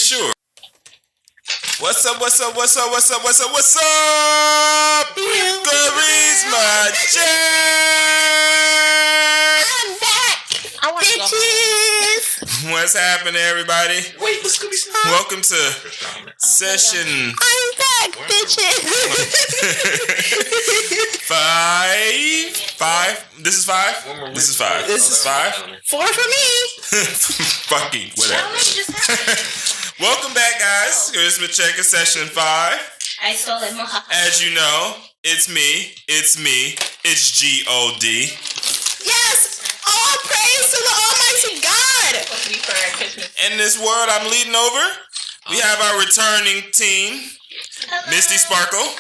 sure. What's up? Charisma Jack! I'm back! I want bitches! What's happening, everybody? Wait, what's gonna be Welcome to session... I'm back, bitches! 5? This is 5? This is 5. This is 5? 4 for me! Fucking whatever. Welcome back, guys. Charisma Check is session 5. I stole it, Moha. As you know, it's me. It's G-O-D. Yes! All praise to the Almighty God! In this world I'm leading over, we have our returning team, Hello. Misty Sparkle.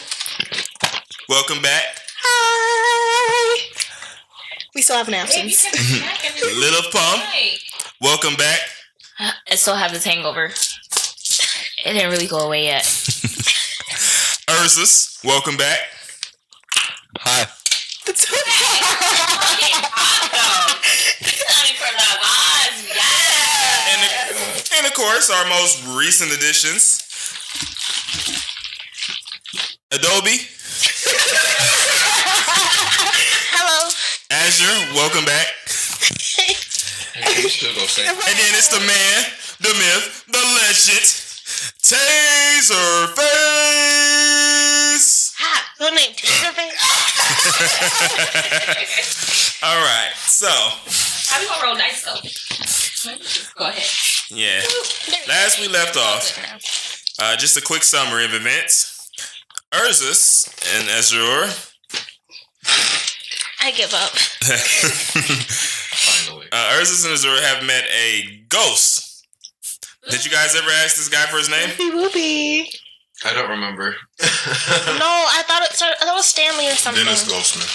Welcome back. Hi! We still have an absence. Lilith Pum. Welcome back. I still have this hangover. It didn't really go away yet. Urzas. Welcome back. Hi. And of course, our most recent additions, Adobe. Hello. Azure. Welcome back. And then it's the man, the myth, the legend, Taserface. Hi. Good name, Taserface. All right, so. How we gonna roll dice though? Go ahead. Yeah. Last we left off, just a quick summary of events. Urzas and Azure. I give up. Finally. Urzas and Azure have met a ghost. Did you guys ever ask this guy for his name? Whoopie. I don't remember. No, I thought it was Stanley or something. Dennis Ghostman.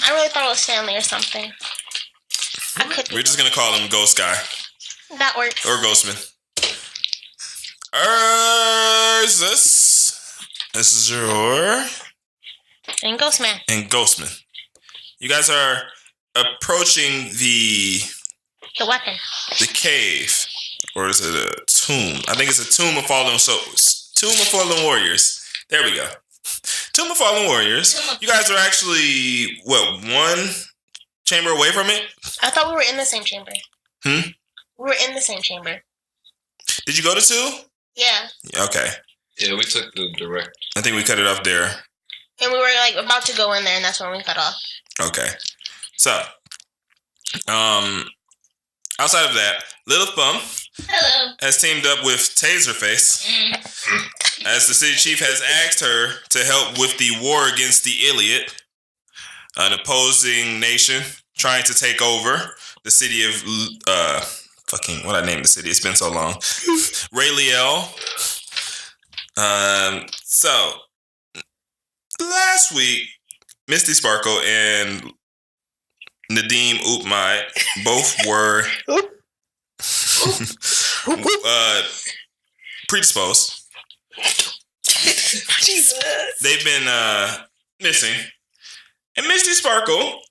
I really thought it was Stanley or something. I could. We're just gonna call him Ghost Guy That works. or Ghostman. Urzas, Azure, And Ghostman. and Ghostman. You guys are approaching the The weapon. cave, or is it a tomb? I think it's a tomb of fallen souls. Tomb of fallen warriors. There we go. Tomb of fallen warriors. You guys are actually one chamber away from it? I thought we were in the same chamber. We were in the same chamber. Did you go to 2? Yeah. Okay. Yeah, we took the direct. I think we cut it off there. And we were about to go in there, and that's when we cut off. Okay. So, outside of that, Lilith Pum Hello. has teamed up with Taserface as the city chief has asked her to help with the war against the Iliad, an opposing nation trying to take over the city of what I named the city? It's been so long. Rayliel. So last week, Misty Sparkle and Nadim Oopmai both were predisposed. Jesus. They've been missing. And Misty Sparkle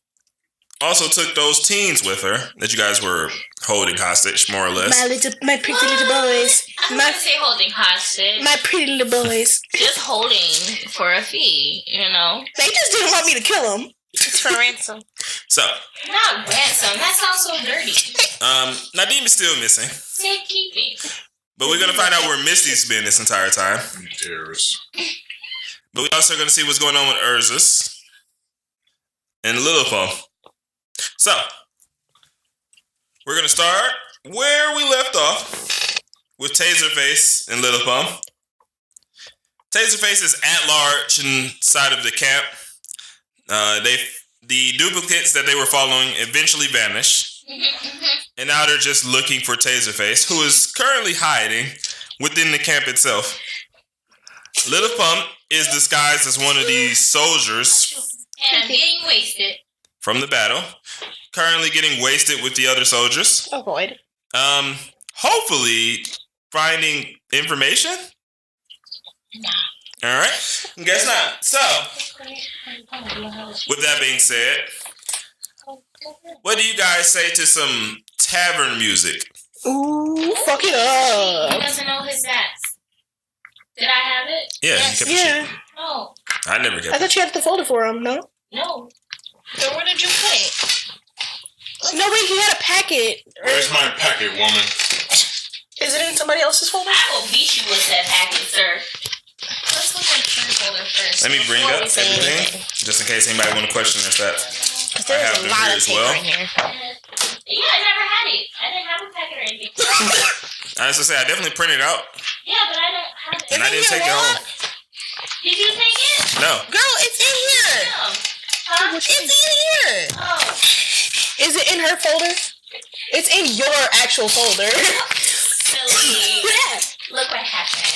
also took those teens with her that you guys were holding hostage, more or less. My pretty little boys. I'm not gonna say holding hostage. My pretty little boys. Just holding for a fee, you know. They just didn't want me to kill them. It's for ransom. So, Not ransom. That sounds so dirty. Nadim is still missing. Safekeeping. But we're going to find out where Misty's been this entire time. Terrorists. But we're also going to see what's going on with Urzas and Lilith Pum. So, we're going to start where we left off with Taserface and Lilith Pum. Taserface is at large inside of the camp. The duplicates that they were following eventually vanished. And now they're just looking for Taserface, who is currently hiding within the camp itself. Lilith Pum is disguised as one of these soldiers And I'm getting wasted. from the battle, currently getting wasted with the other soldiers. Avoid. Hopefully finding information. All right, guess not. So, with that being said, what do you guys say to some tavern music? Ooh, fuck it He up. doesn't know his stats. Did I have it? Yeah, Yes, you kept the yeah. shit. No. I never kept I it. thought you had the folder for him, no? No. So where did you put it? No, wait, he had a packet. Where's my packet, woman? Is it in somebody else's folder? I will beat you with that packet, sir. Let's look at the third folder first. Let me bring Before up we say everything, anything. just in case anybody want to question their stats. Because there's have a them lot here of as paper well. in here. Yeah, I never had it. I didn't have a packet or anything. As I say, I definitely printed it out, Yeah, but I don't have it. and I didn't take it home. Did you take it? No. Girl, it's in here. No. Huh? It's in here. Oh. Is it in her folder? It's in your actual folder. Silly. Yeah. Look what happened.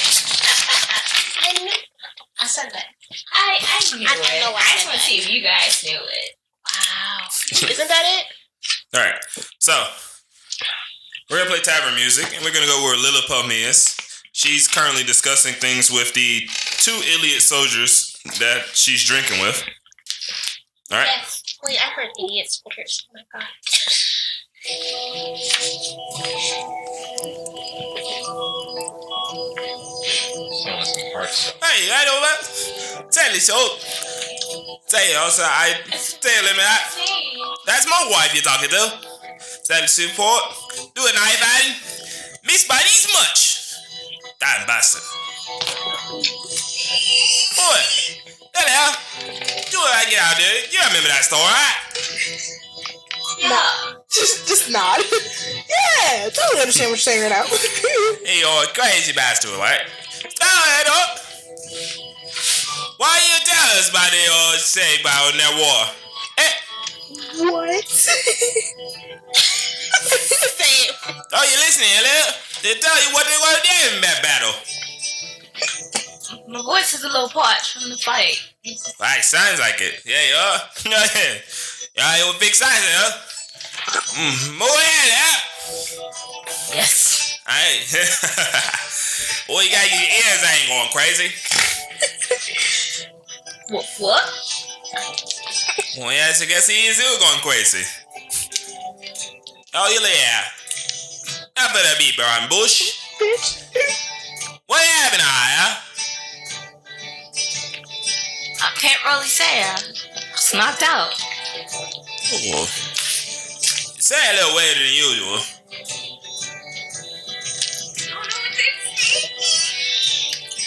I said that. I knew I it. know I I just said want to see if you guys knew it. Wow. Isn't that it? All right. So we're gonna play tavern music, and we're gonna go where Lilith Pum is. She's currently discussing things with the 2 idiot soldiers that she's drinking with. All right. Yes. Wait, I heard idiot soldiers. Oh my god. Sound like some hard stuff. Hey, I know that. Tell you so. Say also, I tell him that. That's my wife you're talking to. Tell support. Do it, night, man. Miss Buddy's much. Damn bastard. Boy, hello. Do it, I get out there. You remember that story, right? Yeah. Just nod. Yeah, totally understand what you're saying right now. Hey, you're a crazy bastard, right? Tell it up. Why you tell us about the say about that war? Eh? What? Say it. Oh, you listening, hello? They tell you what they're gonna do in that battle. My voice is a little parched from the fight. Right, sounds like it. Yeah, yeah, you a big size, huh? More ahead, huh? Yes. Alright. Well, you got your ears ain't going crazy. What? Well, yes, I guess he is going crazy. Oh, you yeah. I better be Brian Bush. What happened, huh? I can't really say. I was knocked out. Oh. Say a little weirder than usual.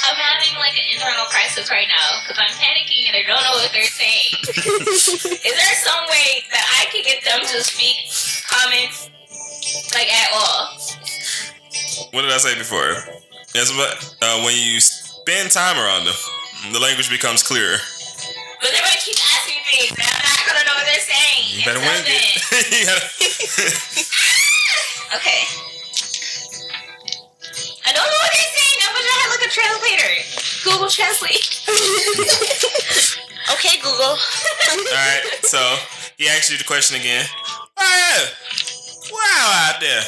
I'm having like an internal crisis right now because I'm panicking and I don't know what they're saying. Is there some way that I can get them to speak comments like at all? What did I say before? Yes, but when you spend time around them, the language becomes clearer. But they're gonna keep asking me things and I'm not gonna know what they're saying. You better wing it. You gotta- Okay. I don't know what they're saying. I'm gonna have like a translator. Google Translate. Okay, Google. Alright, so he asked you the question again. Wow, out there.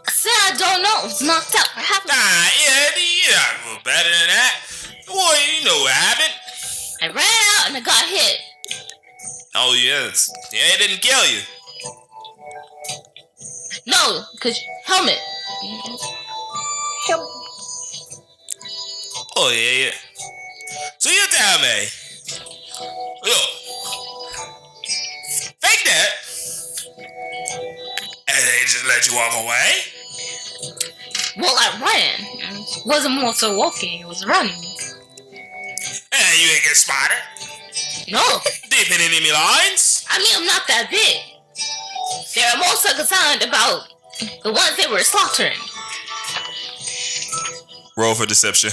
I said I don't know. I was knocked out. What happened? Yeah, better than that. Boy, you know what happened. I ran out and I got hit. Oh, yes. Yeah, it didn't kill you. No, because helmet. Oh, yeah. So you tell me. Look. Fake that. And they just let you walk away? Well, I ran. It wasn't more so walking, it was running. And you ain't get spotted? No. Deep in enemy lines? I mean, I'm not that big. They were more so concerned about the ones they were slaughtering. Roll for deception.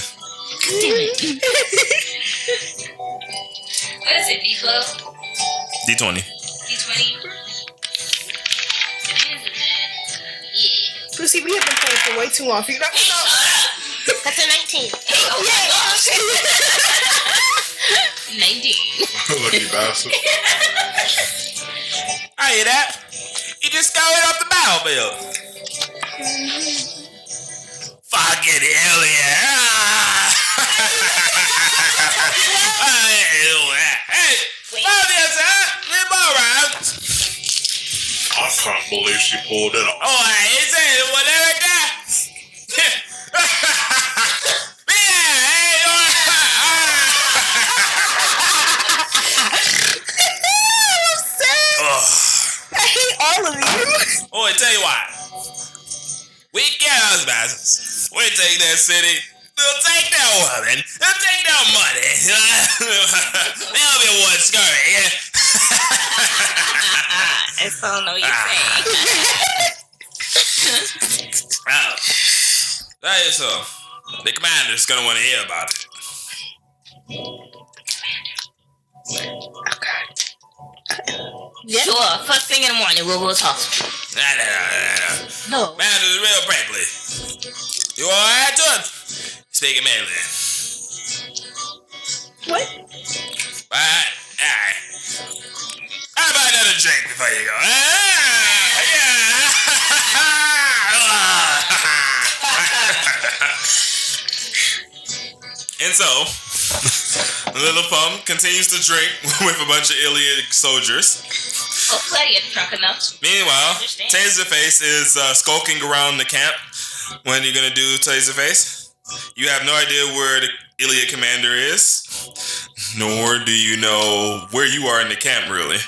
Damn it. What is it, D12? D20. D20? Lucy, we have been playing for way too long. You don't know. That's a 19. Oh my gosh. 19. Lucky bastard. I hear that. You just got it off the battlefield. Fucking hell yeah. Hey, follow this, huh? Live all around. I can't Hopefully she pulled it off. Oh, is it? Well, there it is. I hate all of you. Oh, I tell you what. We girls, bastards. We take that city. We'll take that woman. We'll take that money. They'll be one scurry. I still don't know what you're saying. Oh. That is so. The commander's gonna want to hear about it. Yeah. Sure, first thing in the morning, we'll talk. No. Commander's real friendly. You alright, John? Speaking mainly. What? Alright. How about another drink before you go? And so, Lilith Pum continues to drink with a bunch of Iliad soldiers. Oh, plenty of drunk enough. Meanwhile, Understand. Taserface is skulking around the camp. When are you gonna do, Taserface? You have no idea where the Iliad commander is, nor do you know where you are in the camp, really.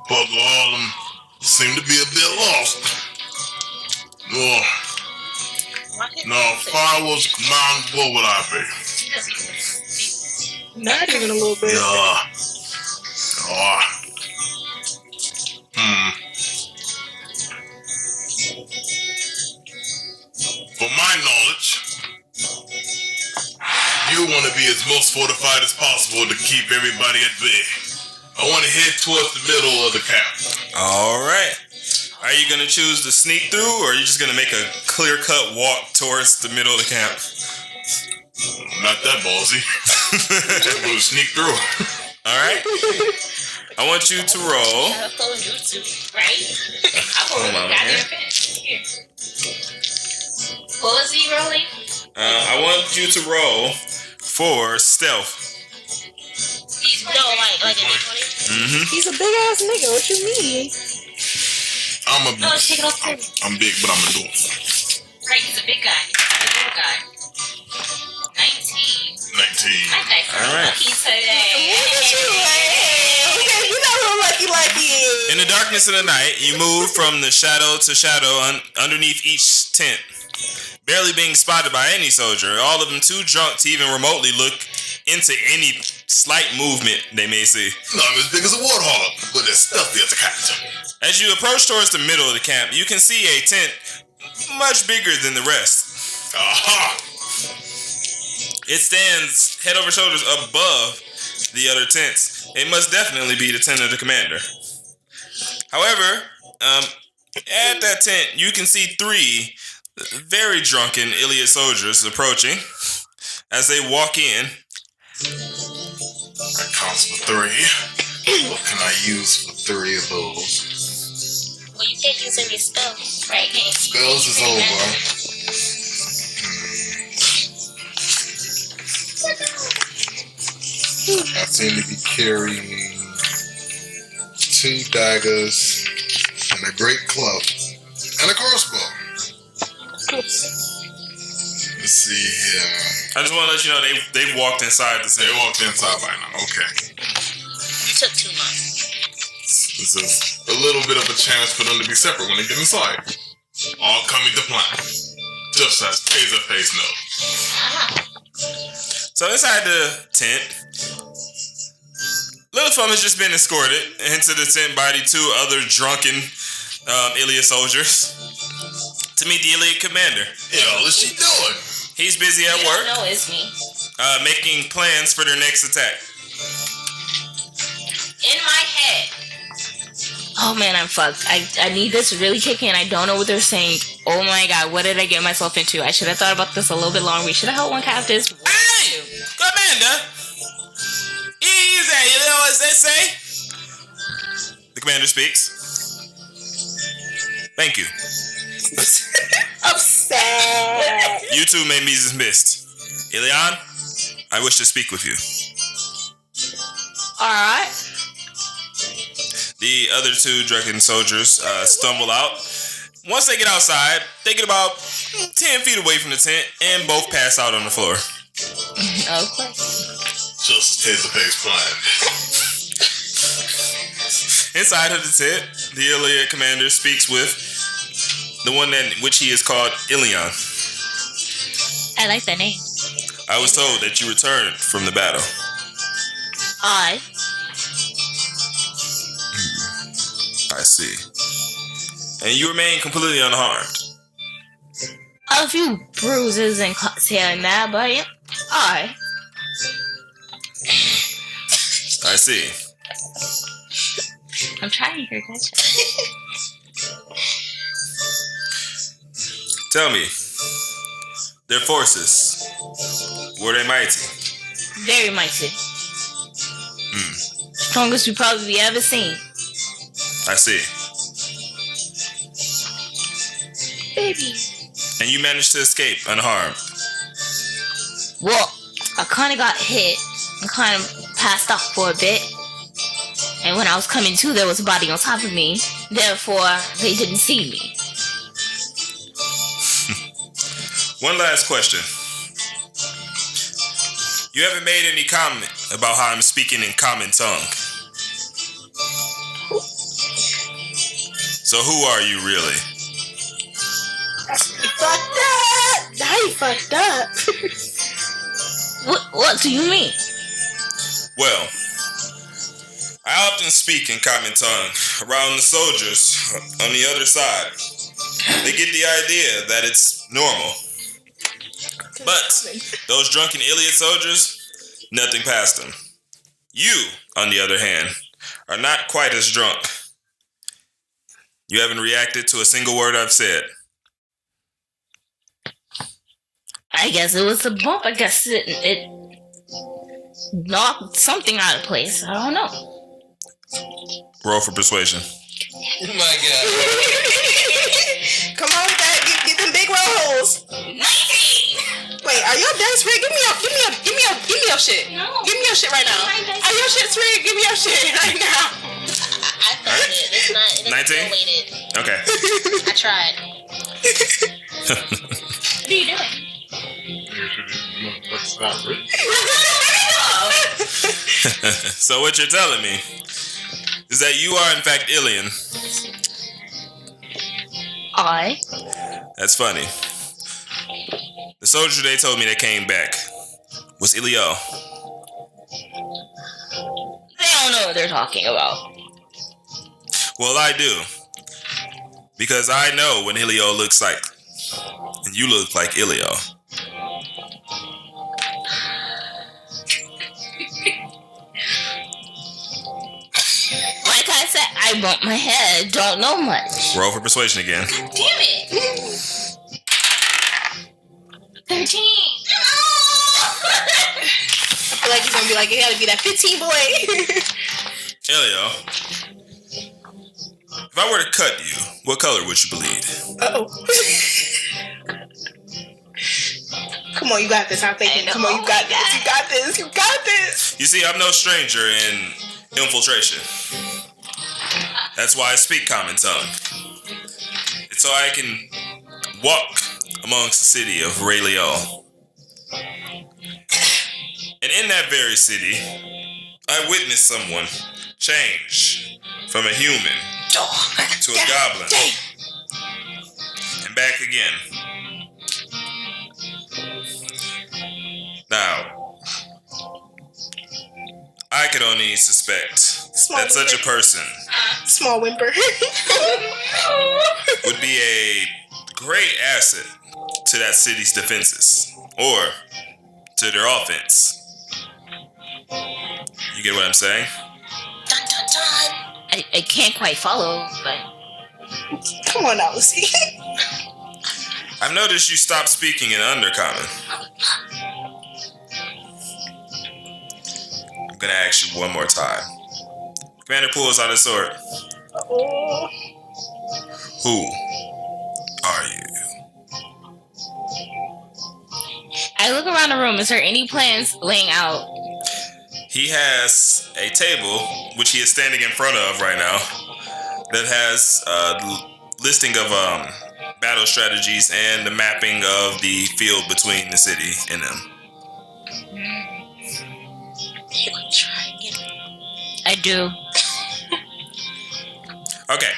But all of them seem to be a bit lost. Oh, no, if I was a commander, what would I be? Not even a little bit. Yeah. Oh. For my knowledge, you want to be as most fortified as possible to keep everybody at bay. I want to head towards the middle of the camp. All right. Are you gonna choose to sneak through, or are you just gonna make a clear-cut walk towards the middle of the camp? Not that ballsy. I'm going to sneak through. All right. I want you to roll. Right? Hold on, Goddamn fence. Here. What was he rolling? I want you to roll for stealth. No, like a D20. Mm-hmm. He's a big ass nigga. What you mean? No, take it off too. I'm big, but I'm a dwarf. Right, he's a big guy. A little guy. 19. 19. My dice are All right. lucky today. Okay, you know who lucky is. In the darkness of the night, you move from the shadow to shadow underneath each tent, barely being spotted by any soldier, all of them too drunk to even remotely look into any slight movement they may see. No, I'm as big as a warthog, but as stealthy as a cat. As you approach towards the middle of the camp, you can see a tent much bigger than the rest. Aha! It stands head over shoulders above the other tents. It must definitely be the tent of the commander. However, at that tent, you can see 3 very drunken Iliad soldiers approaching. As they walk in, That counts for 3. What can I use for 3 of those? Well, you can't use any spells. Right, can't you? Spells is over. I seem to be carrying 2 daggers and a great club and a crossbow. Let's see here. I just want to let you know they've walked inside the They tent. walked inside by now. Okay. You took too long. This is a little bit of a chance for them to be separate when they get inside. All coming to plan. Just as Taserface knows. So inside the tent, Lilith Pum has just been escorted into the tent by the 2 other drunken Iliad soldiers to meet the Iliad commander. Yo, what's she doing? He's busy at You work, don't know it's me. making plans for their next attack. In my head. Oh man, I'm fucked. I need this to really kick in. I don't know what they're saying. Oh my god, what did I get myself into? I should have thought about this a little bit longer. We should have held one captive. Hey, commander! Easy, you know what they say? The commander speaks. Thank you. Upset. You 2 may be dismissed. Ilion, I wish to speak with you. Alright. The other two drunken soldiers stumble out. Once they get outside, they get about 10 feet away from the tent and both pass out on the floor. Okay. Just Taserface flying. Inside of the tent, the Iliad commander speaks with the one which he is called Ilion. I like that name. I was told that you returned from the battle. I. I see. And you remain completely unharmed. A few bruises and cuts here and there, but yeah, I. I see. I'm trying to hear that. Tell me, their forces, were they mighty? Very mighty. Strongest we probably ever seen. I see. Baby. And you managed to escape unharmed. Well, I kind of got hit and kind of passed out for a bit. And when I was coming to, there was a body on top of me. Therefore, they didn't see me. One last question. You haven't made any comment about how I'm speaking in common tongue. So who are you really? Fucked up. Now you fucked up. What do you mean? Well, I often speak in common tongue around the soldiers on the other side. They get the idea that it's normal. But those drunken Iliad soldiers, nothing past them. You, on the other hand, are not quite as drunk. You haven't reacted to a single word I've said. I guess it was a bump. I guess it knocked something out of place. I don't know. Roll for persuasion. Oh my god. Come on, Dad. Get them big rolls. 19! Wait, are y'all dice rigged? Give me your shit. No. Give me your shit right now. Are your shit's rigged? Give me your shit right now. I felt it. It's not. It's 19? weighted. Okay. I tried. What are you doing? Motherfucker's not rich. So what you're telling me is that you are in fact Ilian. I. That's funny. The soldier they told me that came back was Ilio. They don't know what they're talking about. Well, I do. Because I know what Ilio looks like. And you look like Ilio. Like I said, I bumped my head. Don't know much. Roll for persuasion again. Damn it! 13! I feel like he's gonna be like, it gotta be that 15 boy. Ilio, if I were to cut you, what color would you bleed? Uh-oh. Come on, you got this. I'm thinking. Come on, you got this. You got this. You got this. You see, I'm no stranger in infiltration. That's why I speak common tongue. It's so I can walk amongst the city of Raeliel. And in that very city, I witnessed someone change from a human to a goblin. And back again. Now, I could only suspect that such a person Small whimper. would be a great asset to that city's defenses or to their offense. You get what I'm saying? Dun dun dun. I can't quite follow, but Come on now, Lucy. I've noticed you stopped speaking in Undercommon. I'm gonna ask you one more time. Commander pulls out his sword. Oh. Who are you? I look around the room. Is there any plans laying out? He has a table, which he is standing in front of right now, that has a listing of battle strategies and the mapping of the field between the city and them. You can try again. I do. Okay,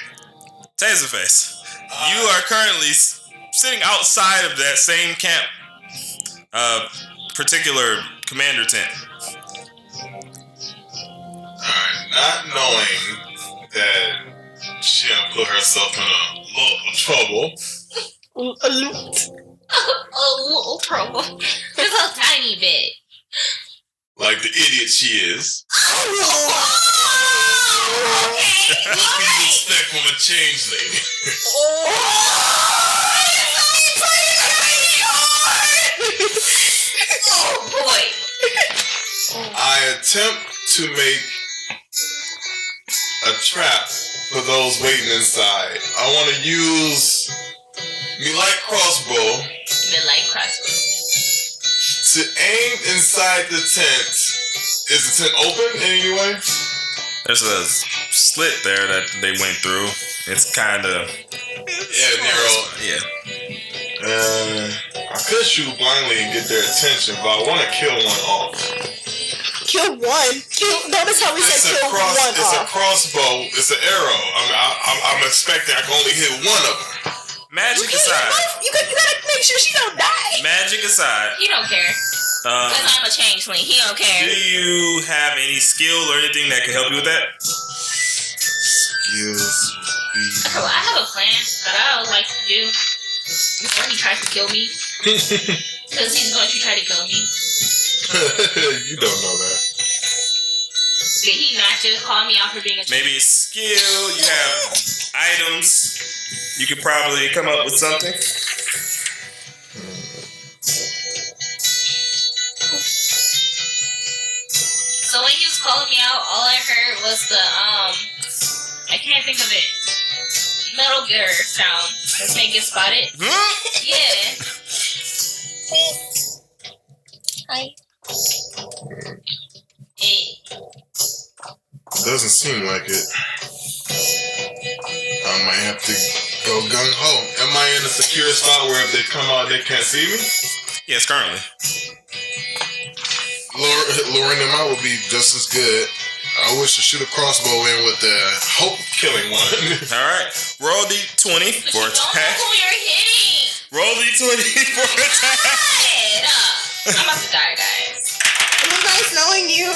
Taserface, you are currently sitting outside of that same camp, particular commander tent. Alright, not knowing that she done put herself in a lot of trouble. A little trouble. Just a tiny bit. Like the idiot she is. Okay. What can you expect from a changeling? Oh boy. I attempt to make a trap for those waiting inside. I want to use me light crossbow Midlight crossbow. to aim inside the tent. Is the tent open in any way? There's a slit there that they went through. It's kind of narrow. Yeah. I could shoot blindly and get their attention, but I want to kill one off. Kill one. Notice how we said kill one It's a off. crossbow. It's an arrow. I'm expecting I can only hit one of them. Magic aside. You gotta make sure she don't die. Magic aside. He don't care. Because I'm a changeling. He don't Do care. you have any skill or anything that can help you with that? Skills So I have a plan that I would like to do before he tries to kill me. Because he's going to try to kill me. You don't know that. Did he not just call me out for being a Maybe skill. You have items. You could probably come up with something. So when he was calling me out, all I heard was the I can't think of it. Metal Gear sound. Let's make it spotted. Yeah. Hi. Hey. Doesn't seem like it. I might have to go gung ho. Am I in a secure spot where if they come out they can't see me? Yes, currently. Luring them out would be just as good. I wish to shoot a crossbow in with the hope of killing one. Alright. Roll D20 for Don't know attack. who you're hitting. Roll D20 for attack. I'm about to die, guys. It was nice knowing you.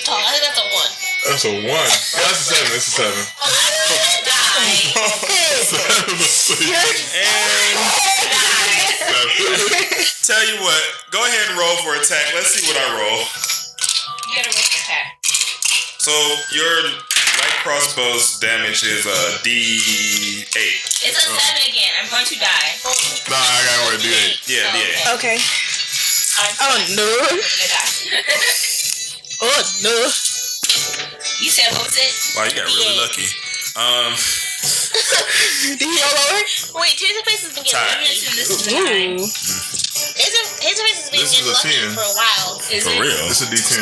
Oh, I think that's a 1. That's a 1. That's a 7. That's a 7. I'm gonna die. Tell you what, go ahead and roll for attack. Let's see what I roll. You gotta roll for attack. So your light crossbow's damage is a D8. It's a 7 again. I'm going to die. Nah, I gotta wear a D8. Yeah, D8. Okay. Oh no. I'm gonna die. Oh no. You said what was it? Wow, you got really lucky. Did he roll over? Wait, Taserface has been getting Tied. lucky and this is the 9. Taserface has been This is getting a lucky 10. for a while. Is For it? real. It's a D10.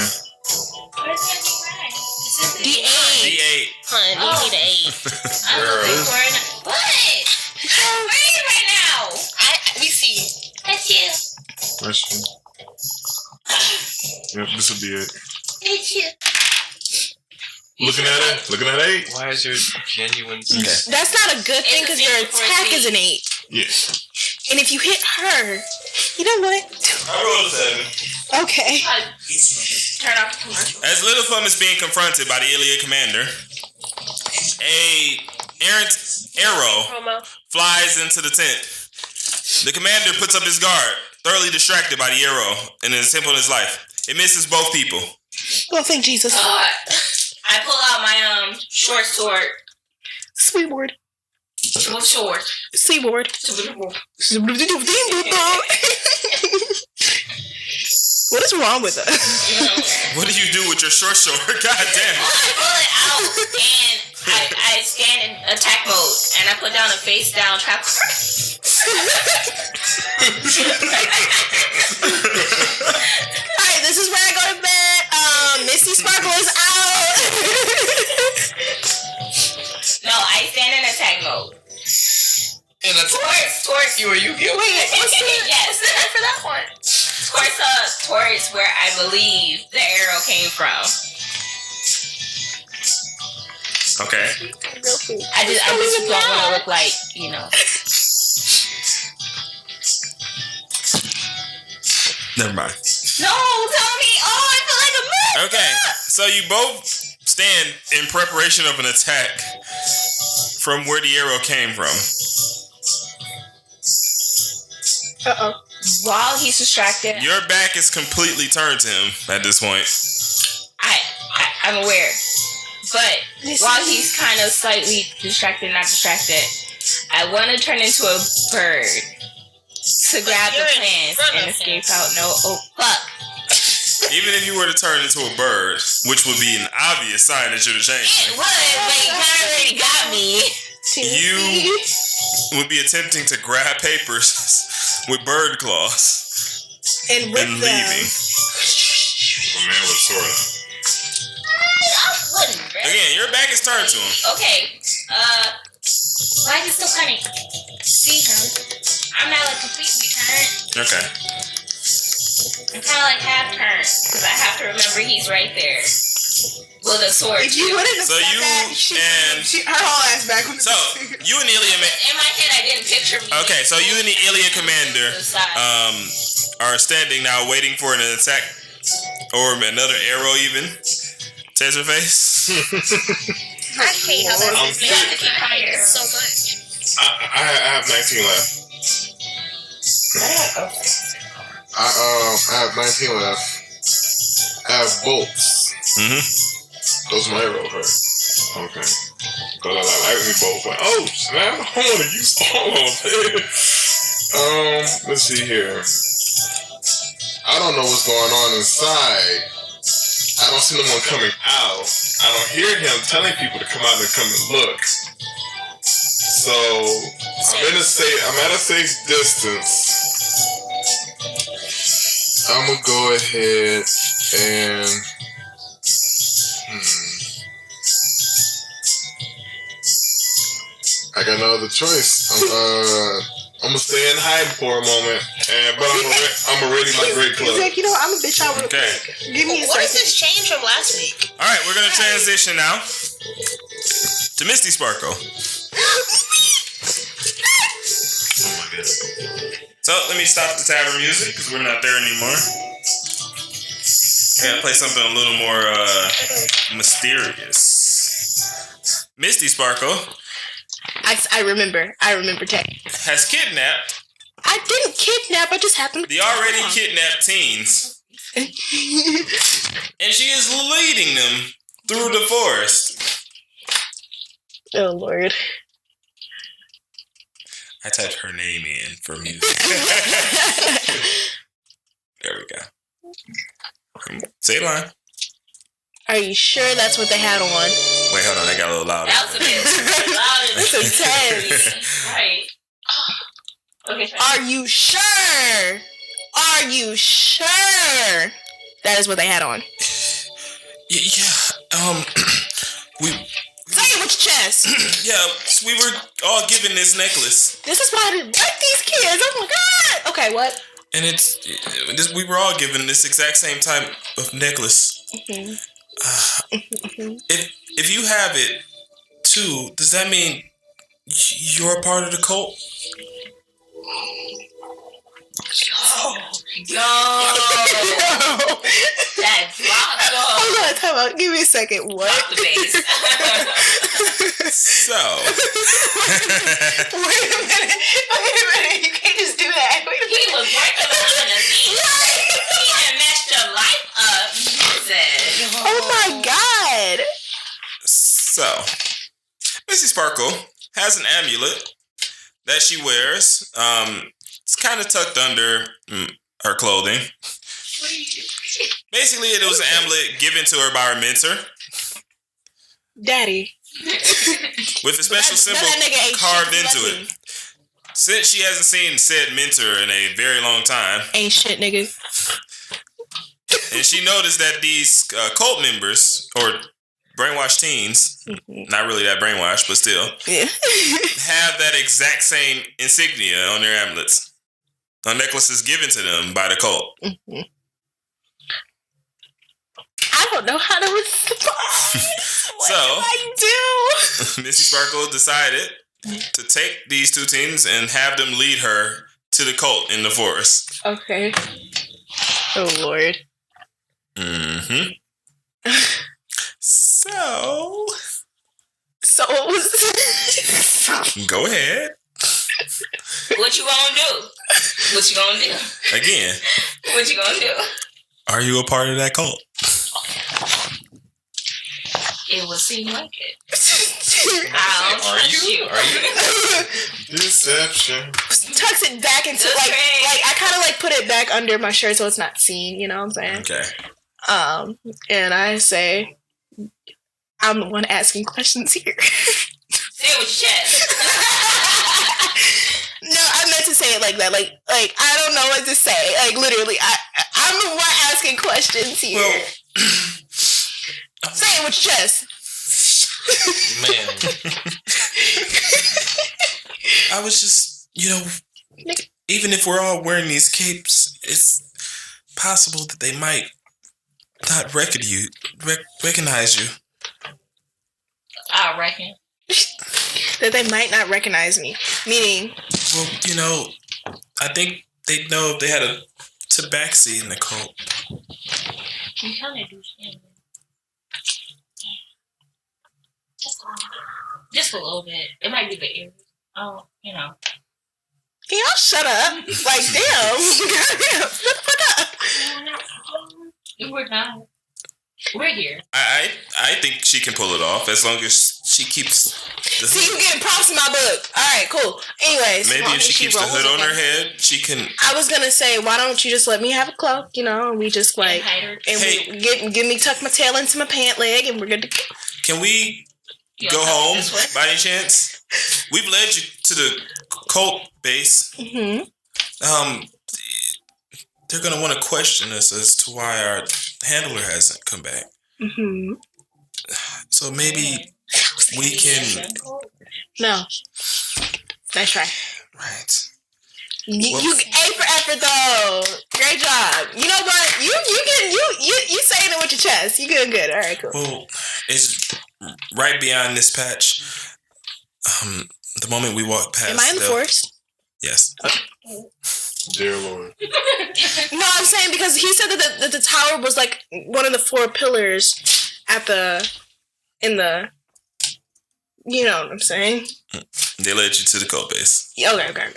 Where's my D9? D8. D8. Hun, we need an 8. I'm looking for an... What? I'm reading right now. We see. That's you. That's true. Yep, this will be it. It's you. Looking at it? Looking at 8? Why is your genuine Okay. That's not a good thing because your It's a attack 4. is an 8. Yes. And if you hit her, you know what? I rolled a 7. Okay. Turn off the commercial. As Lilith Pum is being confronted by the Iliad commander, a errant arrow flies into the tent. The commander puts up his guard, thoroughly distracted by the arrow and the temple in his life. It misses both people. Well, thank Jesus. I pull out my short sword. Sweet word. What sword? Sweet word. What is wrong with us? What do you do with your short sword? God damn it. I pull it out and I stand in attack mode and I put down a face down trap card. Alright, this is where I go to bed. Misty Sparkle you a Yu-Gi-Oh? Wait, what's the Yes. for that one? Towards where I believe the arrow came from. Okay. I just don't want to look like, you know. Never mind. No, tell me. Oh, I feel like a mess. Okay, so you both stand in preparation of an attack from where the arrow came from. While he's distracted, Your back is completely turned to him at this point. I'm aware. But while he's kind of slightly distracted, not distracted, I want to turn into a bird to grab the plants and escape out. No, oh fuck. Even if you were to turn into a bird, which would be an obvious sign that you're the change, It would, but he kind of already got me. you would be attempting to grab papers with bird claws And rip and them. leaving. A man with a sword. I wouldn't. Right? Again, your back is turned to him. Okay. Why is he still kind of see him? I'm not like completely turned. Okay. I'm kind of like half turned because I have to remember he's right there with a sword. If you wouldn't have So said you that, her whole ass back on the So you and Ilya. In my head, I didn't picture me. Okay, so you and the Ilya commander are standing now, waiting for an attack or another arrow, even. Taserface. I hate how that's We have to keep higher. so much. I have 19 left. I have 19 left. I have bolts. Mm-hmm. Those are my arrows, right? Okay. Because I like me both. Like, oh, snap. I want to use all of it. Let's see here. I don't know what's going on inside. I don't see no one coming out. I don't hear him telling people to come out and come and look. So I'm at a safe distance. I'm gonna go ahead and I got no other choice. I'm gonna stay in hiding for a moment, but I'm already my great club. He's like, you know what, I'm a bitch out real Okay. quick. Give me a What is second. this change from last week? All right, we're gonna transition now to Misty Sparkle. Oh my god. So let me stop the tavern music because we're not there anymore. I gotta play something a little more mysterious. Misty Sparkle I remember Tech. has kidnapped I didn't kidnap, I just happened to the already kidnapped teens, and she is leading them through the forest. Oh Lord. I typed her name in for music. There we go. Say a line. Are you sure that's what they had on? Wait, hold on. I got a little louder. That was a bit loud. That's intense. Right. Okay, try. Are you sure? Are you sure? That is what they had on. Yeah. We. Say it with your chest. Yeah, we were all given this necklace, This is why I didn't like these kids. Oh my god. Okay, what? and we were all given this exact same type of necklace. If you have it too, does that mean you're a part of the cult? Yo. That drop, though. Hold on, time out. Give me a second. What? Drop the bass. So, Wait a minute. You can't just do that. Wait a He minute. was working behind the scenes. He had messed your life up. Listen. Oh my god. so Misty Sparkle has an amulet that she wears. It's kind of tucked under her clothing. Basically, it was an amulet given to her by her mentor Daddy. with a special symbol that nigga ain't carved shit, into nothing. it. Since she hasn't seen said mentor in a very long time, Ain't shit, nigga. and she noticed that these cult members, or brainwashed teens, not really that brainwashed, but still, Yeah. have that exact same insignia on their amulets. A necklace is given to them by the cult. Mm-hmm. I don't know how to respond. What do I do? Misty Sparkle decided to take these two teens and have them lead her to the cult in the forest. Okay. Oh, Lord. Mm-hmm. So what was... Go ahead. What you gonna do? What you gonna do? Again. What you gonna do? Are you a part of that cult? It would seem like it. I don't trust you. Are you? Deception. Tucks it back into like I kind of like put it back under my shirt so it's not seen. You know what I'm saying? Okay. And I say, I'm the one asking questions here. Say it with chest. No, I meant to say it like that. Like I don't know what to say. Like literally, I'm the one asking questions here. Well, say it with your chest. Man. I was just, even if we're all wearing these capes, it's possible that they might not recognize you. I reckon. That they might not recognize me. Meaning... Well, I think they'd know if they had a tabaxi in the cult. You kind of do stand there. Just a little bit. It might be the ears. Oh, Can y'all shut up? Like, damn. Goddamn. Shut the fuck up. We're not. We're here. I think she can pull it off as long as she keeps... See, you getting props in my book. All right, cool. Anyways. Maybe if she keeps the hood on her head, she can... I was going to say, why don't you just let me have a cloak, and we just like... we tuck my tail into my pant leg and we're good to go. Can we go home by any chance? We've led you to the cult base. Mm-hmm. They're going to want to question us as to why our handler hasn't come back. Mm-hmm. So maybe we can... No. Nice try. Right. You A for effort though. Great job. You know what? You saying it with your chest. You doing good. All right, cool. Well, it's right beyond this patch. The moment we walk past... Am I in the forest? Yes. Okay. Dear Lord. No, I'm saying because he said that the tower was like one of the 4 pillars in the you know what I'm saying? They led you to the cult base. Okay.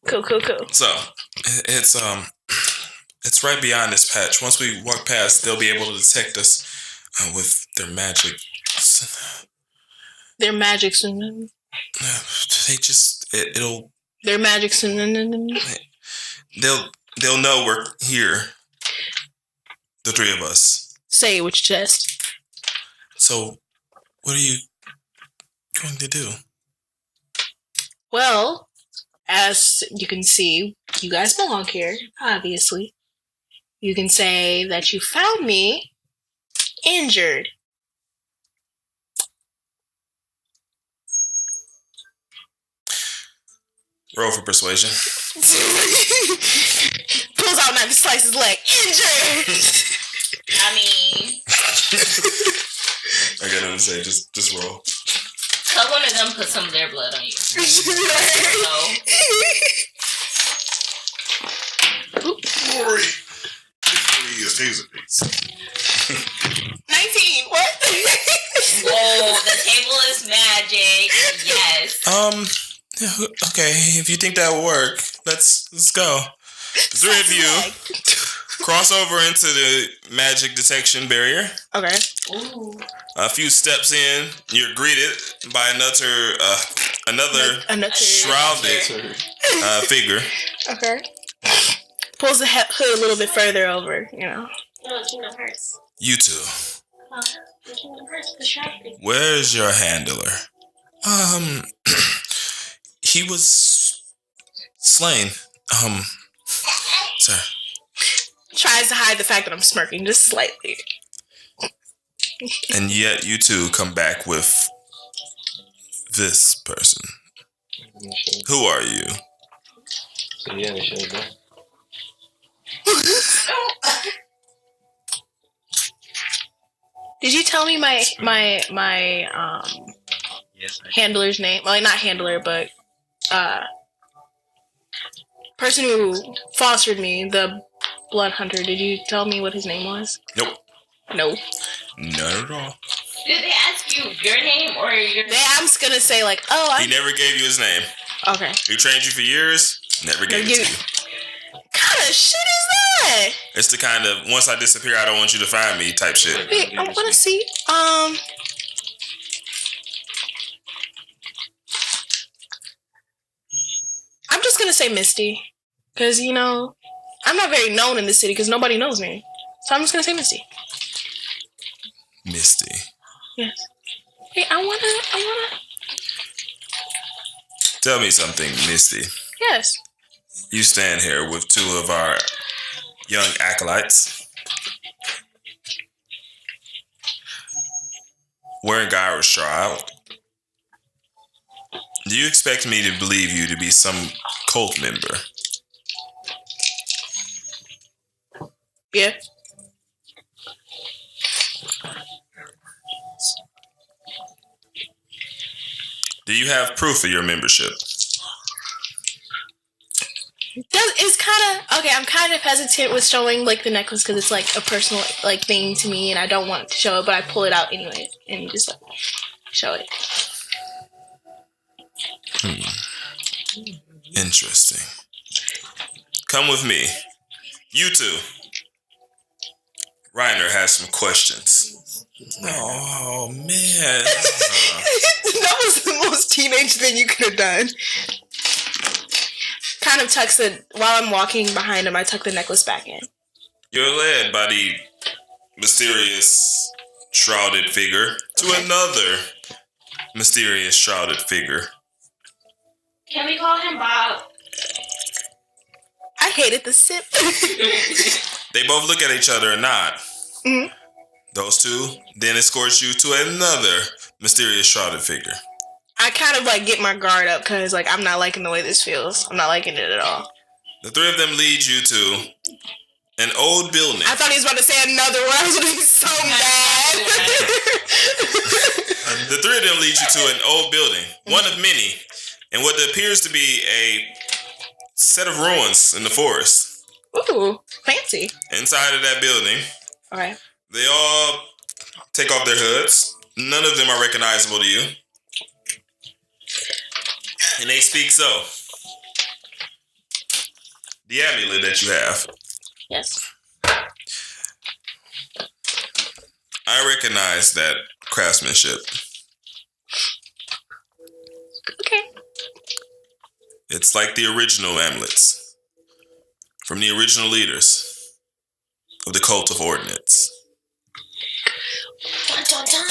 Cool. So it's right beyond this patch. Once we walk past, they'll be able to detect us with their magic. Their magic. They just it'll. Their magic. They'll know we're here. The 3 of us. Say it with your chest. So, what are you going to do? Well, as you can see, you guys belong here, obviously. You can say that you found me injured. Roll for persuasion. Pulls out a knife and slices his leg. Injured! I mean... I got nothing to say. Just roll. Tell one of them put some of their blood on you. Glory. Victory is Taserface. 19, what? Whoa, the table is magic. Yes. Okay, if you think that will work, let's go. The 3 of you cross over into the magic detection barrier. Okay. Ooh. A few steps in, you're greeted by another shrouded figure. Okay. Pulls the hood a little bit further over, No, Kingdom Hearts. You two. Kingdom Hearts, the shrouded. Where's your handler? He was slain. Sir. Tries to hide the fact that I'm smirking just slightly. And yet you two come back with this person. Who are you? Did you tell me my handler's name? Well, not handler, but person who fostered me, the blood hunter. Did you tell me what his name was? Nope. No. Not at all. Did they ask you your name or your? I'm just gonna say like, oh, He never gave you his name. okay. He trained you for years, never gave it to you. What kind of shit is that? It's the kind of, once I disappear, I don't want you to find me type shit. Wait, I want to see. I'm just gonna say Misty, because I'm not very known in the city because nobody knows me. So I'm just gonna say Misty. Misty. Yes. Hey, I wanna. Tell me something, Misty. Yes. You stand here with two of our young acolytes, wearing Gyra's shroud. Do you expect me to believe you to be some cult member? Yeah. Do you have proof of your membership? It's kind of okay. I'm kind of hesitant with showing like the necklace because it's like a personal like thing to me, and I don't want to show it, but I pull it out anyway and just like show it. Interesting. Come with me. You two. Reiner has some questions. Oh, man. That was the most teenage thing you could have done. Kind of tucks it while I'm walking behind him. I tuck the necklace back in. You're led by the mysterious shrouded figure to another mysterious shrouded figure. Can we call him Bob? I hated the sip. They both look at each other and nod. Mm-hmm. Those two then escort you to another mysterious shrouded figure. I kind of like get my guard up because like I'm not liking the way this feels. I'm not liking it at all. The three of them lead you to an old building. I thought he was about to say another word. I was going to be so mad. The three of them lead you to an old building, one of many, in what appears to be a set of ruins in the forest. Ooh, fancy. Inside of that building, Okay. they all take off their hoods. None of them are recognizable to you. And they speak so. The amulet that you have. Yes. I recognize that craftsmanship. Okay. It's like the original amulets from the original leaders of the cult of ordnance. Dun, dun, dun.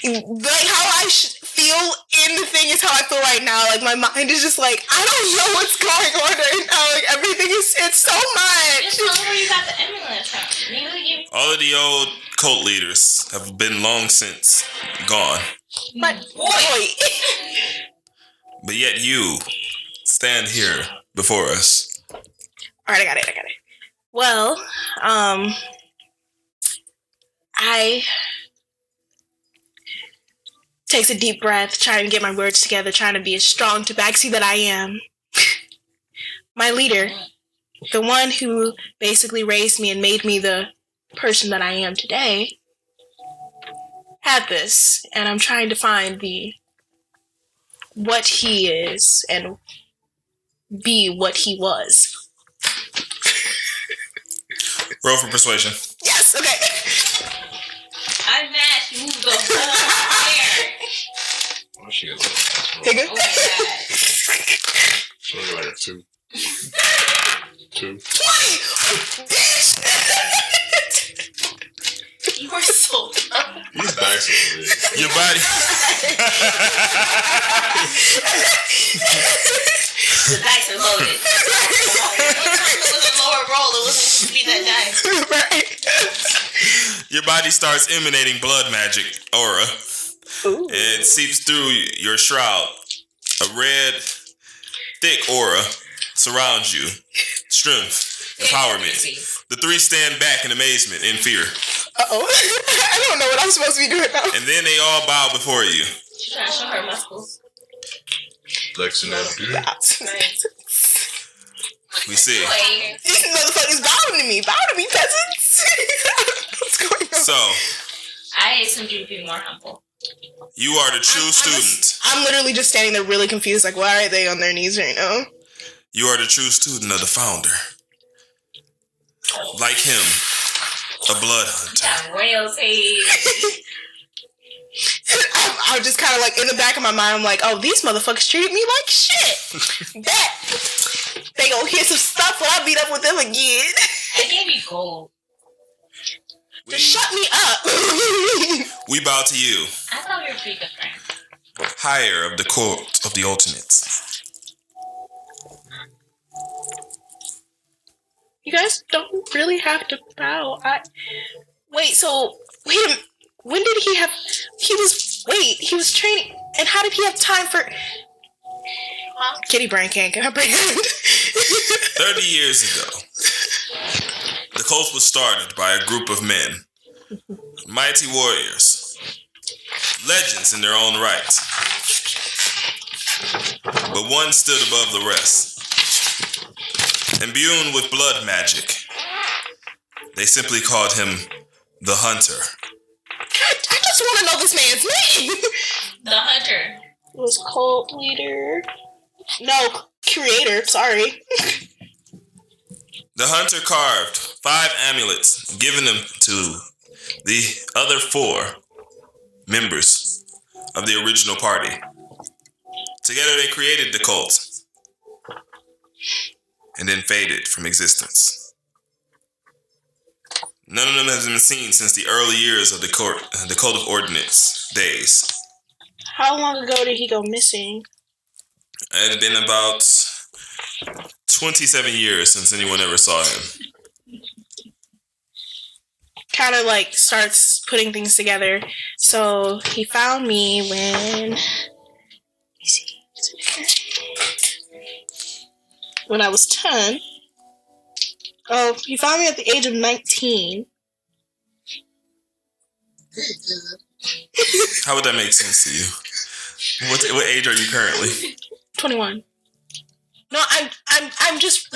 Like how I feel in the thing is how I feel right now. Like my mind is just like I don't know what's going on right now. Like everything it's so much. Just tell me where you got the amulet from. All of the old cult leaders have been long since gone. But boy. But yet you stand here before us. All right, I got it. Well, I takes a deep breath, trying to get my words together, trying to be as strong tabaxi that I am. My leader, the one who basically raised me and made me the person that I am today, had this, and I'm trying to find what he is and be what he was. Roll for persuasion. Yes, okay. Unmatched, move the whole hair. Oh, she got Take it. Oh my god. She only like a 2. 2. 20! Bitch! You are so dumb. These dice are weird. Your body. The dice are loaded. It was a lower roll. It wasn't supposed to be that dice. Right. Your body starts emanating blood magic aura. Ooh. It seeps through your shroud. A red, thick aura surrounds you. Strength, empowerment. The three stand back in amazement and fear. Uh-oh. I don't know what I'm supposed to be doing now. And then they all bow before you. She's trying to show her muscles. Flexing that dude. We see. These motherfuckers bowing to me. Bow to me, peasants. What's going on? So, I assumed you'd be more humble. you are the true student. I'm literally just standing there really confused, like, why are they on their knees right now? You are the true student of the founder. Like him, a blood hunter. Got royalty. I'm just kind of like, in the back of my mind, I'm like, oh, these motherfuckers treat me like shit. Bet. They gonna hear some stuff when I beat up with them again. They gave me gold. Just shut me up. We bow to you, I thought we were pretty good friends. higher of the court of the alternates. You guys don't really have to bow. Wait, so, wait a minute. When did he have... He was training... And how did he have time for... Kitty brain can't comprehend. 30 years ago, the cult was started by a group of men, mighty warriors, legends in their own right. But one stood above the rest. Imbued with blood magic, they simply called him the Hunter. I just want to know this man's name. The hunter. It was cult leader. No, creator. Sorry. The Hunter carved 5 amulets, giving them to the other 4 members of the original party. Together they created the cult, and then faded from existence. None of them has been seen since the early years of the Code of Ordinance days. How long ago did he go missing? It had been about 27 years since anyone ever saw him. Kind of like starts putting things together. So he found me when... When I was 10. Oh, he found me at the age of 19. How would that make sense to you? What age are you currently? 21. No, I'm just...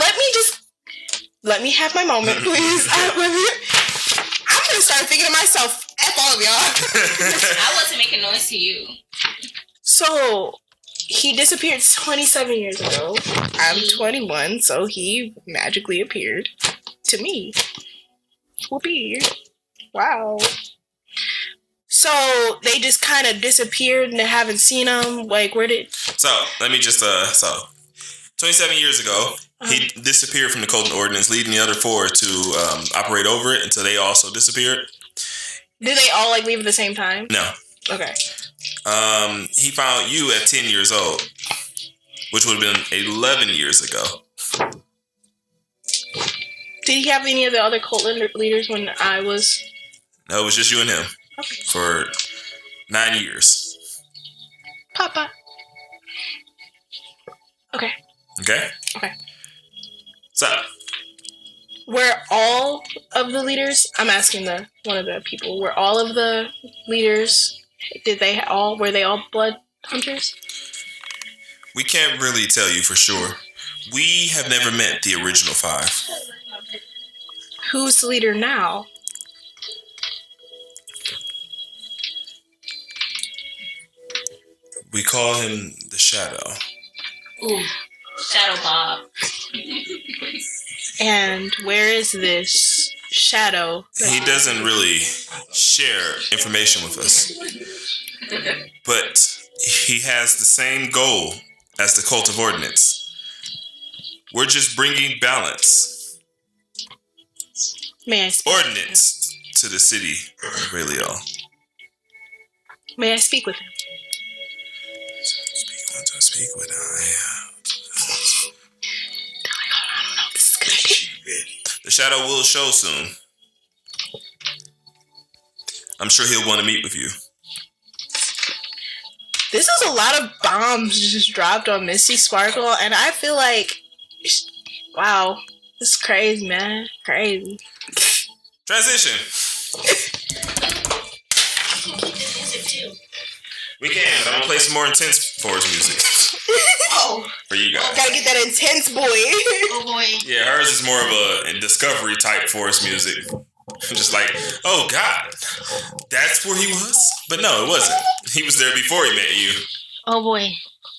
Let me have my moment, please. I'm gonna start thinking to myself, F all of y'all. I wasn't making noise to you. So, he disappeared 27 years ago. I'm 21, so he magically appeared to me. Whoopee. Wow. So, they just kind of disappeared and they haven't seen him? Like, where did... So, let me just, 27 years ago, he disappeared from the Code of Ordinance, leading the other 4 to operate over it until they also disappeared. Did they all, like, leave at the same time? No. Okay. He found you at 10 years old, which would have been 11 years ago. Did he have any of the other cult leaders when I was... No, it was just you and him. Okay. For 9 years. Papa. Okay. Okay? Okay. So, Were all of the leaders... I'm asking one of the people. Were all of the leaders... Were they all blood hunters? we can't really tell you for sure. We have never met the original 5. Who's the leader now? We call him the Shadow. Ooh, Shadow Bob. And where is this shadow? He doesn't really share information with us. But he has the same goal as the Cult of Ordinance. We're just bringing balance, May I speak? ordinance to the city of Raeliel. May I speak with him? Speak with shadow will show soon. I'm sure he'll want to meet with you. This is a lot of bombs just dropped on Misty Sparkle, and I feel like, wow, this is crazy, man. Crazy. Transition. We can, but I'm gonna play some more intense Forest music. Oh. For you guys. Gotta get that intense boy. Oh boy. Yeah, hers is more of a discovery type Forest music. Just like, oh God, that's where he was? But no, it wasn't. He was there before he met you. Oh boy.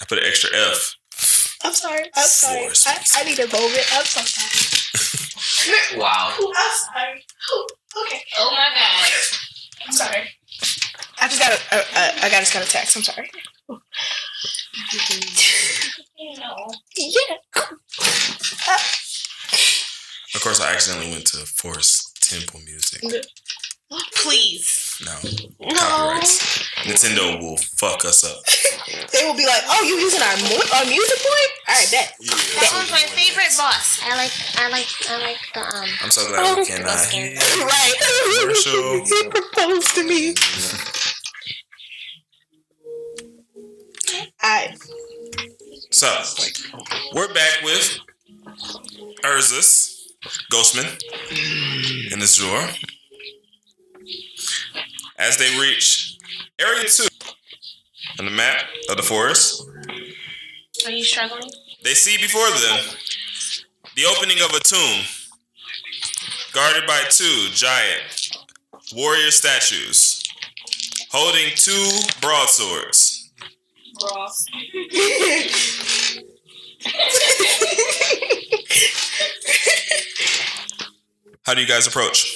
I put an extra F. I'm sorry. I need a moment. I'm so sorry. Wow. I'm sorry. Okay. Oh my god. I'm sorry. I just got a text. I'm sorry. Yeah. Of course, I accidentally went to Forest Temple music. Please. No. Copyrights. Nintendo will fuck us up. They will be like, "Oh, you using our music point? All right, bet." Yeah. That was my favorite boss. I like the I'm so glad we can hear Right. commercial. He proposed to me. Alright. So, we're back with Urzas, Ghostman, and Azure. As they reach Area 2 on the map of the forest, Are you struggling? they see before them the opening of a tomb guarded by two giant warrior statues holding two broadswords. How do you guys approach?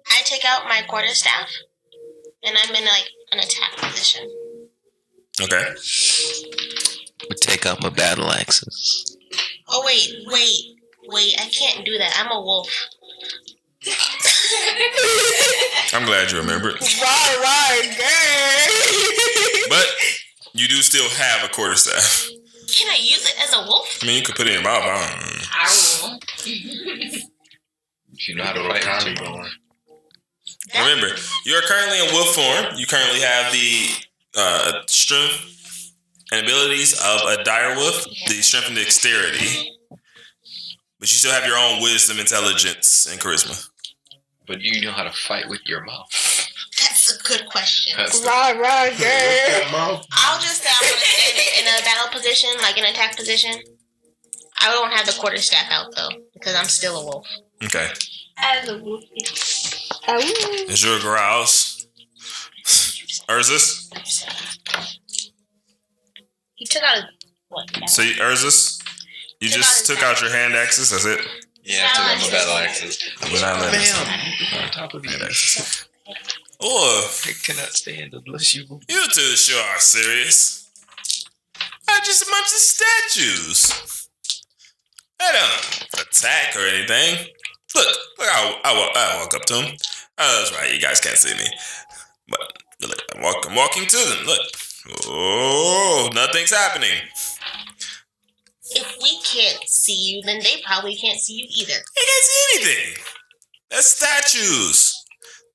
I take out my quarterstaff, and I'm in like an attack position. Okay. We take out my battle axes. Oh wait! I can't do that. I'm a wolf. I'm glad you remembered. Right, girl. But you do still have a quarterstaff. Can I use it as a wolf? I mean, you could put it in your mouth. I don't know. If you know how to fight, going. Remember, you are currently in wolf form. You currently have the strength and abilities of a dire wolf, the strength and dexterity. But you still have your own wisdom, intelligence, and charisma. But you know how to fight with your mouth. That's a good question. Right, girl. I'll just say I'm gonna stand in a battle position, like an attack position. I don't have the quarterstaff out though, because I'm still a wolf. Okay. As a wolf. Azure growls. Urzas. He took out a what? So, Urzas, you just took out your hand axes. That's it. Yeah, I took out my battle axes. We're not letting Bam! On top of you. hand axes. Or I cannot stand unless you move. you two sure are serious. They're just a bunch of statues. They don't attack or anything. Look, I walk up to them. Oh, that's right, you guys can't see me. But look, I'm walking to them. Look. Oh, nothing's happening. If we can't see you, then they probably can't see you either. They can't see anything. They're statues.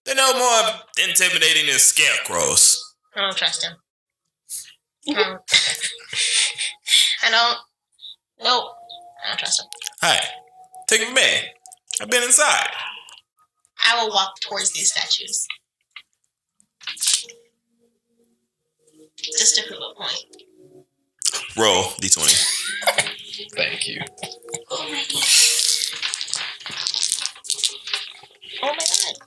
They're no more intimidating than scarecrows. I don't trust him. I don't. Nope. I don't trust him. Hi, take it from me. I've been inside. I will walk towards these statues. Just to prove a point. Roll D20. Thank you. Oh my god. Oh my god.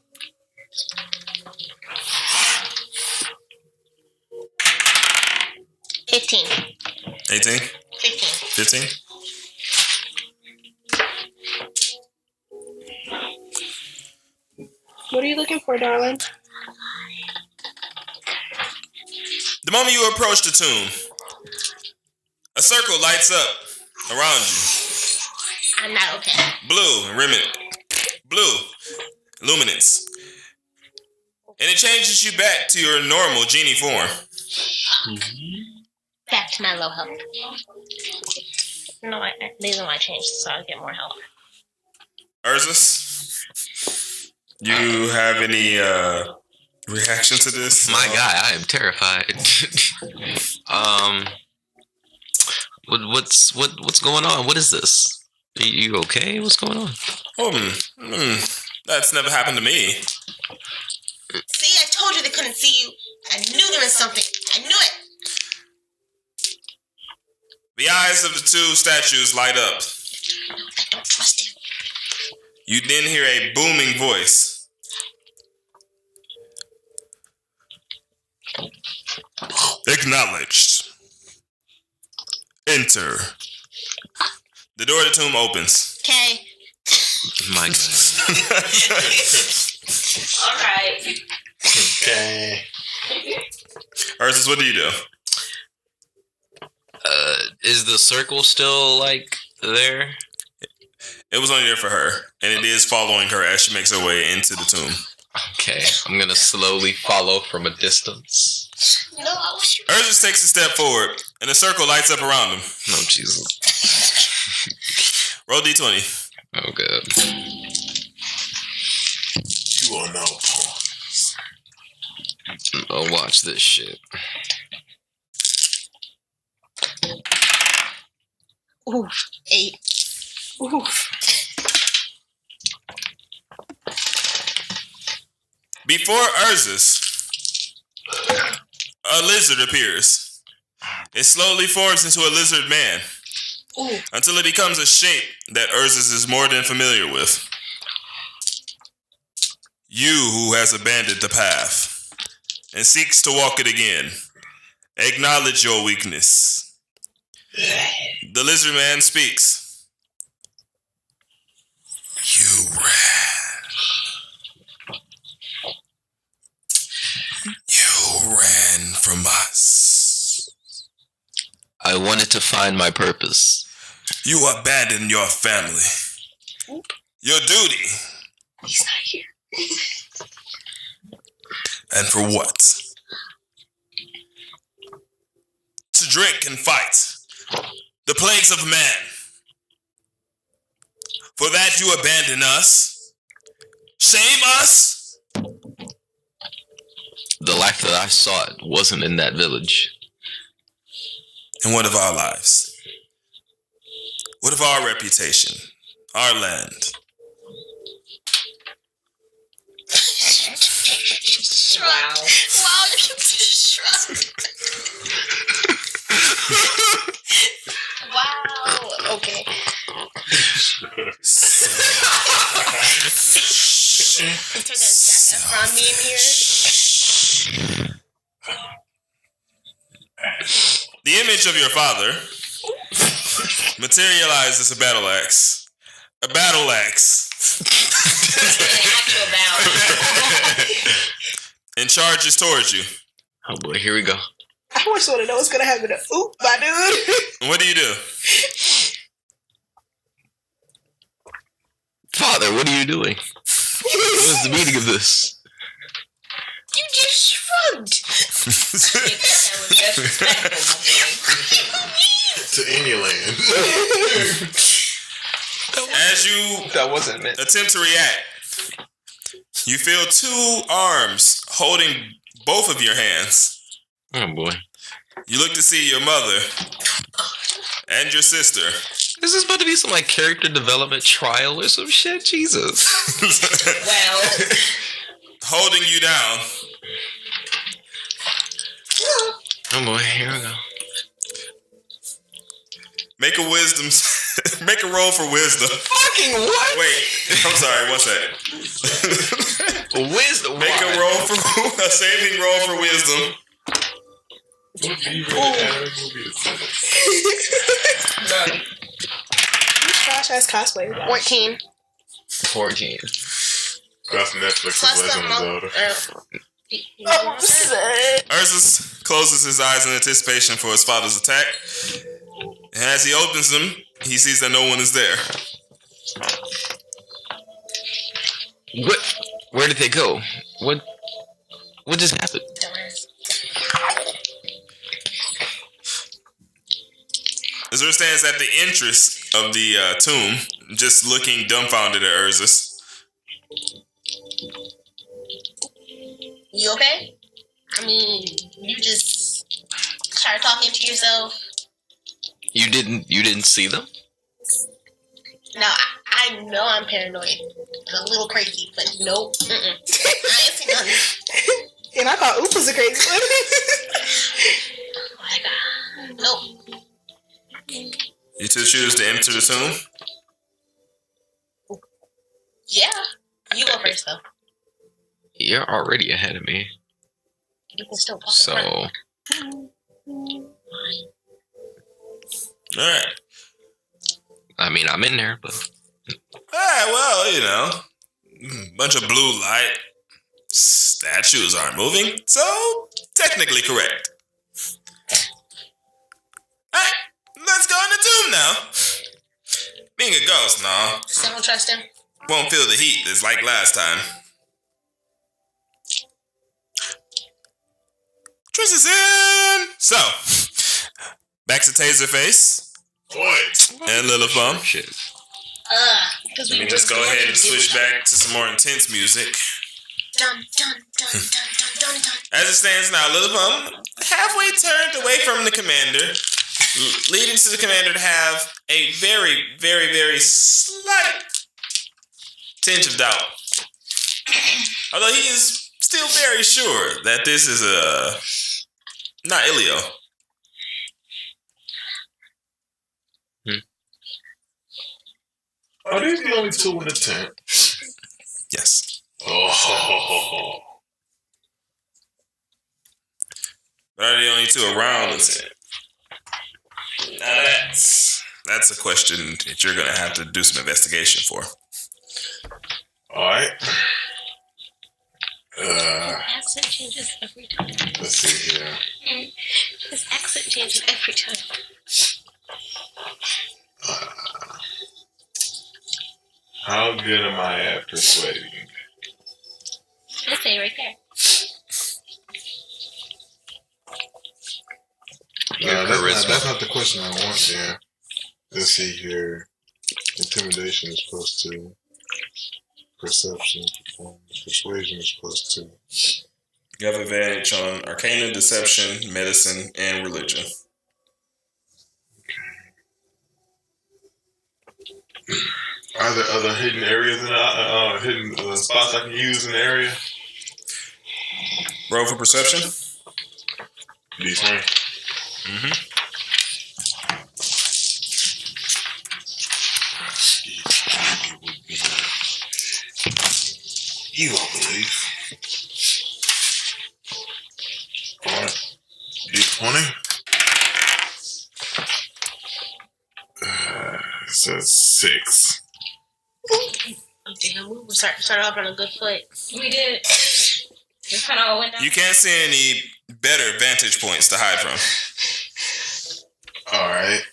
$15. 18? 15. 15? What are you looking for, darling? The moment you approach the tomb, a circle lights up around you. I'm not okay. Blue luminance. And it changes you back to your normal genie form. Back to my low health. No, these are my changes, so I'll get more help. Urzas, you have any reaction to this? My guy, I am terrified. What's going on? What is this? Are you okay? What's going on? That's never happened to me. See, I told you they couldn't see you. I knew there was something. I knew it. The eyes of the two statues light up. I don't trust him. You then hear a booming voice. Acknowledged. Enter. The door of the tomb opens. Okay. My God. All right. Okay. Urzas, what do you do? Is the circle still like there? It was only there for her, and it is following her as she makes her way into the tomb. Okay, I'm gonna slowly follow from a distance. No, I wish you. Urzas takes a step forward, and a circle lights up around him. Oh Jesus! Roll d20. Oh God! You are now pawns. Oh, watch this shit. Oof. 8. Oof. Before Urzas, a lizard appears. It slowly forms into a lizard man until it becomes a shape that Urzas is more than familiar with. You who has abandoned the path and seeks to walk it again, acknowledge your weakness. The lizard man speaks. You ran from us. I wanted to find my purpose. You abandoned your family. Your duty. He's not here. And for what? To drink and fight the plagues of man. For that you abandon us. Shame us. The life that I sought wasn't in that village. And what of our lives? What of our reputation? Our land? Shrug. Wow, look at this shrug. Wow. Okay. Turn that Zac Efron meme here. The image of your father materialized as a battle axe. A battle axe. Actual battle. And charges towards you. Oh boy, here we go. I just want to know what's going to happen to Oop, my dude. What do you do? Father, what are you doing? What is the meaning of this? You just shrugged. That was disrespectful, To any land. As you That wasn't meant. attempt to react, you feel two arms holding both of your hands. Oh boy. You look to see your mother and your sister. Is this about to be some like character development trial or some shit? Jesus. Well, Holding you down. Oh boy, here we go. Make a wisdom. Make a roll for wisdom. Fucking what? Wait, I'm sorry. One sec. Wisdom. Make a roll for a saving roll for wisdom. What do you really have? Trash ass cosplay. 14. 14. That's Netflix's Plus the Legend of Zelda. Urzas closes his eyes in anticipation for his father's attack. And as he opens them, he sees that no one is there. What? Where did they go? What just happened? Azure stands at the entrance of the tomb, just looking dumbfounded at Urzas. You okay? I mean, you just started talking to yourself. You didn't see them? No, I know I'm paranoid. I'm a little crazy, but nope. I ain't seen nothing. And I call Oopus a crazy one. Oh my god. Nope. You two choose to enter the tomb? Yeah. You go first, though. You're already ahead of me. You can still walk in So, front. Alright. I mean, I'm in there, but Alright, well, you know, bunch of blue light. Statues aren't moving, so technically correct. Alright, let's go in the tomb now. Being a ghost, no. Still don't trust him? Won't feel the heat as like last time. Trish is in! So, back to Taserface and Lilith Pum. shit. Because Let me just go ahead and switch back to some more intense music. Dun, dun, dun, dun, dun, dun, dun. As it stands now, Lilith Pum halfway turned away from the commander, leading to the commander to have a very, very, very slight tinge of doubt. Although he is still very sure that this is not Ilio. Are these the only two in the tent? Yes. Oh. But are the only two around the tent? Now that's a question that you're going to have to do some investigation for. Alright. Accent changes every time. Let's see here. His accent changes every time. How good am I at persuading? Let's say right there. No, that's not the question I want, Dan. Let's see here. Intimidation is +2. Perception, persuasion is +2. You have advantage on Arcana, Deception, Medicine, and Religion. Are there other hidden areas in hidden spots I can use in the area? Roll for Perception. D20. You, I believe. Alright. D20. It says 6. Damn, we started off on a good foot. We did. We kind of all went down. You can't see any better vantage points to hide from. Alright.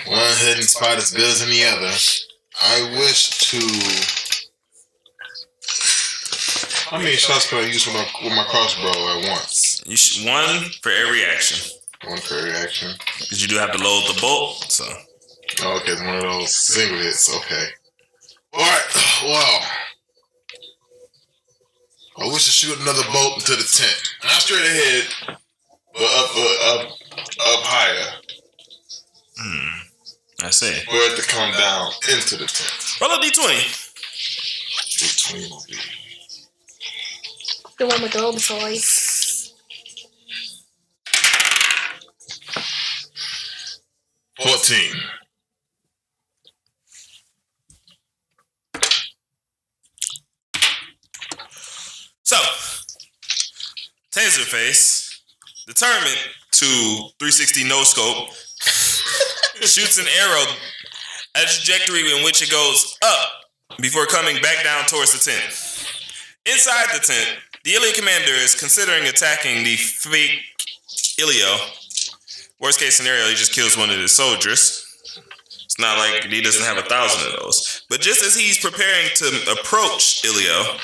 One hidden spot is better than the other. I wish to. How many shots can I use with my crossbow at once? One for every action. One for every action. Because you do have to load the bolt, so. Oh, okay, it's one of those single hits. Okay. Alright, well. I wish to shoot another bolt into the tent. Not straight ahead, but up higher. I see. For it to come down into the tent. Roll a D20. D20 will be. The one with the old toys. 14. So, Taserface, determined to 360 no scope, shoots an arrow at a trajectory in which it goes up before coming back down towards the tent. Inside the tent, the Ilio commander is considering attacking the fake Ilio. Worst case scenario, he just kills one of his soldiers. It's not like he doesn't have 1,000 of those. But just as he's preparing to approach Ilio,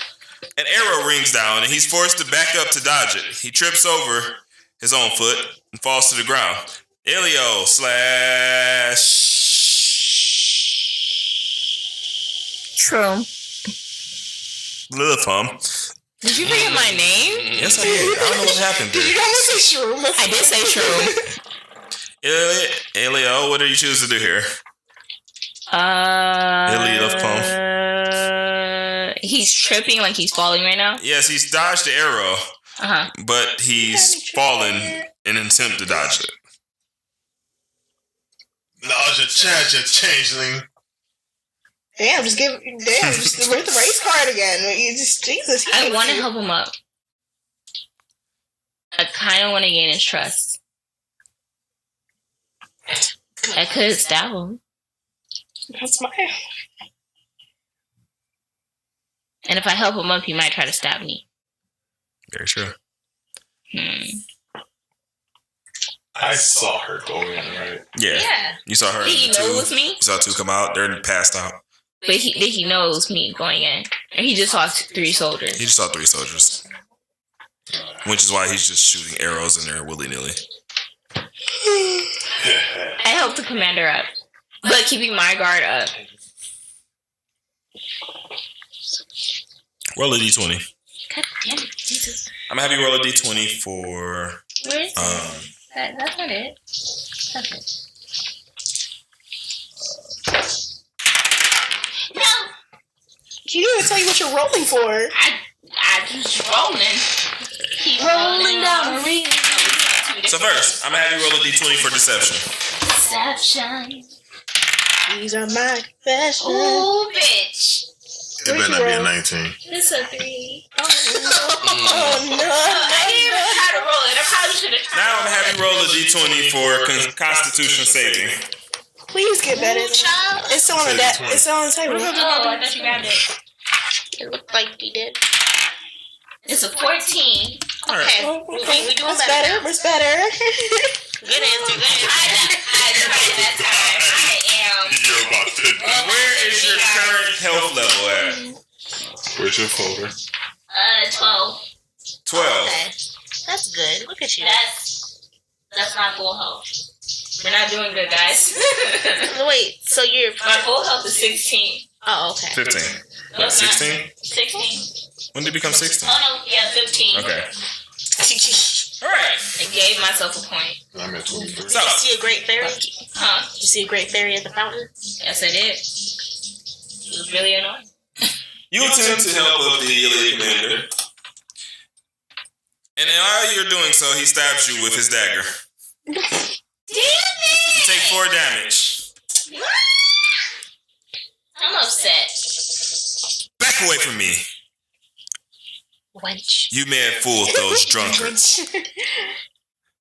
an arrow rings down and he's forced to back up to dodge it. He trips over his own foot and falls to the ground. Elio / True. Lilith Pum. Did you forget my name? Yes, I did. I don't know what happened Did there. you almost say shroom? I did say true. Elio, what do you choose to do here? Lilith Pum. He's tripping like he's falling right now. Yes, he's dodged the arrow, but he's fallen in an attempt to dodge it. Nausea, changeling. Damn, just with the race card again. You just, Jesus. I want to help him up. I kind of want to gain his trust. I could stab him. That's my... And if I help him up, he might try to stab me. Very true. I saw her go in, right? Yeah. You saw her. He knows me. You saw two come out. They're passed out. But he knows me going in. And he just saw 3 soldiers. He just saw 3 soldiers. Which is why he's just shooting arrows in there willy-nilly. I helped the commander up. But keeping my guard up. Roll a d20. God damn it, Jesus. I'm gonna have you roll a d20 for... Where is that? That's not it. That's it. No! She didn't even tell you what you're rolling for. I just rolling. Keep rolling down the ring. So first, I'm gonna have you roll a d20 for deception. Deception. These are my confessions. Ooh, bitch. It better not be a 19. It's a 3. Oh, no. I didn't even try to roll it. I probably should have tried. Now I'm gonna have you roll a d20 for Constitution saving. Please get better. It's still on the It's still on the table. Oh, I thought you grabbed it. It looked like you did. It's a 14. All right. Okay. We doing What's better. better? What's better? Good answer. Good answer. I tried that time. I am. You're about to. Where is your current health level at? Where's your folder? 12. 12. Okay. That's good. Look at you. That's my full health. We're not doing good, guys. Wait, so you're... My full health is 16. Oh, okay. 15. No, it's not. 16? 16. When did it become 16? Oh, no. Yeah, 15. Okay. All right. I gave myself a point. I'm at 23. Did you see a great fairy? Huh? Did you see a great fairy at the fountain? Yes, I did. It was really annoying. You attempt to help up the elite commander. And while you're doing so, he stabs you with his dagger. Damn You it! take 4 damage. I'm upset. Back away from me. Wench. You may have fooled those drunkards,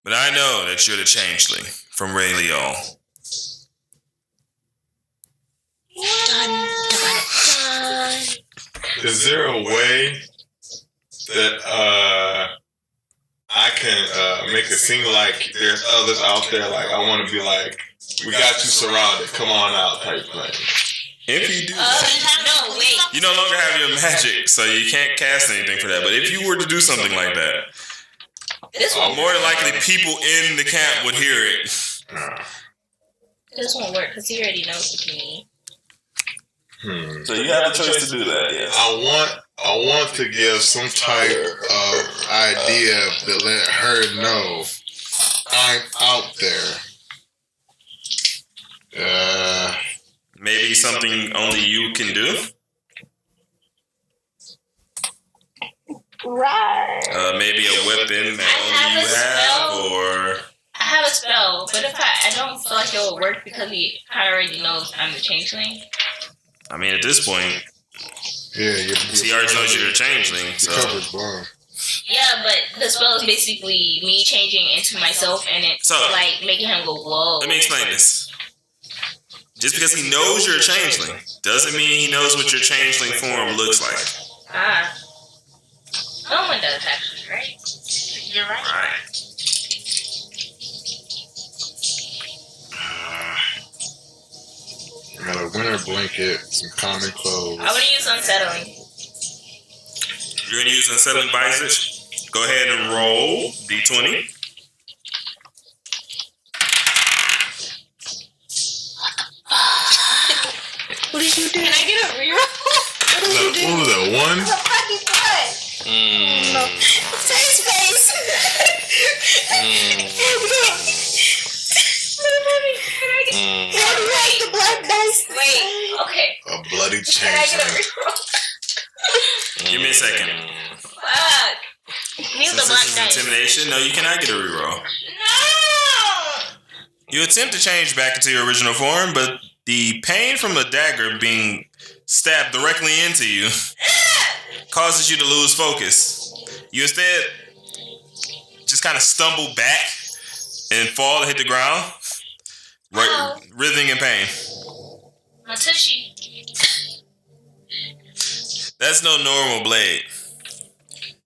but I know that you're the changeling from Ray Leo. Dun, dun, dun. Is there a way that I can make it seem like there's others out there? Like, I want to be like, we got you surrounded. Come on out, type thing. If you do that, No, wait. you no longer have your magic, so you can't cast anything for that. But if you were to do something like that, This won't more than likely people in the camp would hear it. This won't work because he already knows what you need. So you have a choice to do that, yes. I want to give some type of idea that let her know I'm out there. Maybe something only you can do. Right. Maybe a weapon that only you have, or I have a spell, but if I don't feel like it will work because he already knows I'm the changeling. I mean, at this point, Yeah, he already knows you're a changeling. So cover's bomb. Yeah, but the spell is basically me changing into myself and it's like making him go, whoa. let me explain this. Just because he knows you're a changeling doesn't mean he knows what your changeling form looks like. Ah. No one does actually, right? You're right. Right. I got a winter blanket, some common clothes. I want to use unsettling. You're gonna use unsettling visage. Go ahead and roll d20. What did you do? Can I get a reroll? What did you do? What was that, one? It's a fucking butt. No. Taserface. The black dice. Wait, okay. A bloody Can I get a change. reroll? Give me a second. Fuck. Use the Since black this is dice. intimidation, no, you cannot get a reroll. No! You attempt to change back into your original form, but the pain from the dagger being stabbed directly into you causes you to lose focus. You instead just kind of stumble back and fall and hit the ground, right, writhing in pain. My tushy. That's no normal blade.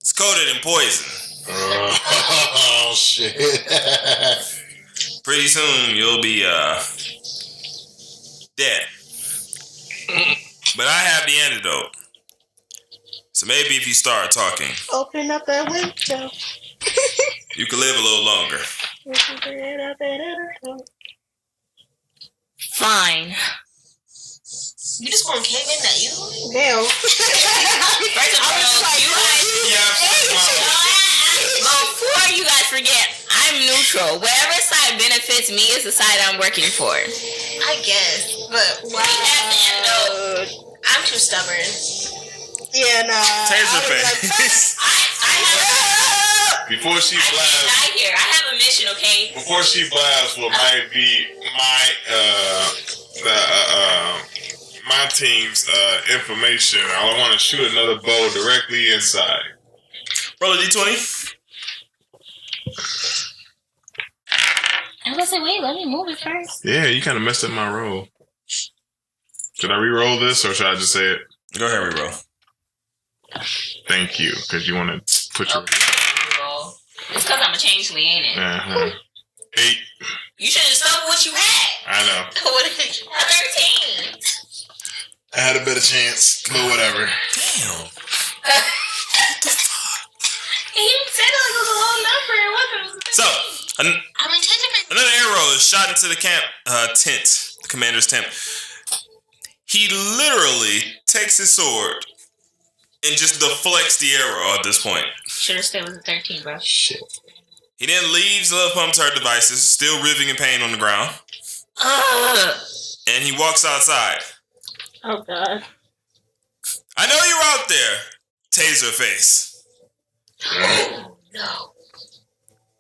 It's coated in poison. Oh, shit. Pretty soon you'll be dead. But I have the antidote. So maybe if you start talking, Open up that window. you can live a little longer. Fine. You just gonna cave in that easily? Damn. First of all, you guys, before you guys forget, I'm neutral. Whatever side benefits me is the side I'm working for. I guess, but We have the antidote. I'm too stubborn. Yeah, nah. Taserface. I have. Before she I can't blasts, die here. I have a mission, okay? before she blasts, what might be my team's information, I want to shoot another bow directly inside. Roll a d20. I was gonna say, wait, let me move it first. Yeah, you kind of messed up my roll. Should I re-roll this or should I just say it? Go ahead, reroll. Thank you, because you want to put your... Reroll. It's because I'm a changeling, ain't it? 8. You should have stuck with what you had. I know. What is it? A 13. I had a better chance, but whatever. Damn. He said it like it was a low number. It wasn't. So, I'm intending another arrow is shot into the camp tent, the commander's tent. He literally takes his sword and just deflects the arrow at this point. Should have stayed with the 13, bro. Shit. He then leaves Lilith Pum to her devices, still writhing in pain on the ground, and he walks outside. Oh, God. I know you're out there, Taserface. no.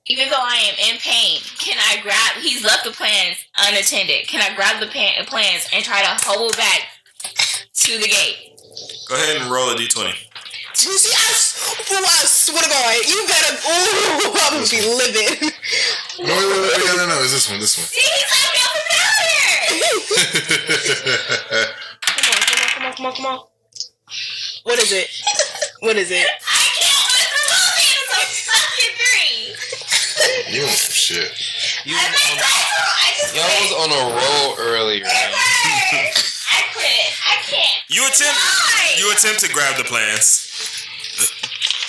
Even though I am in pain, can I grab... He's left the plans unattended. Can I grab the plans and try to hobble back to the gate? Go ahead and roll a d20. You see, I swear to God, you better. Ooh, I'm gonna be livid. No, no. It's this one. See, he's like me Come on. What is it? What is it? I can't want to remove it. It's a fucking 3. You want some shit. Y'all was on a roll earlier. I quit. I can't. You attempt to grab the plans,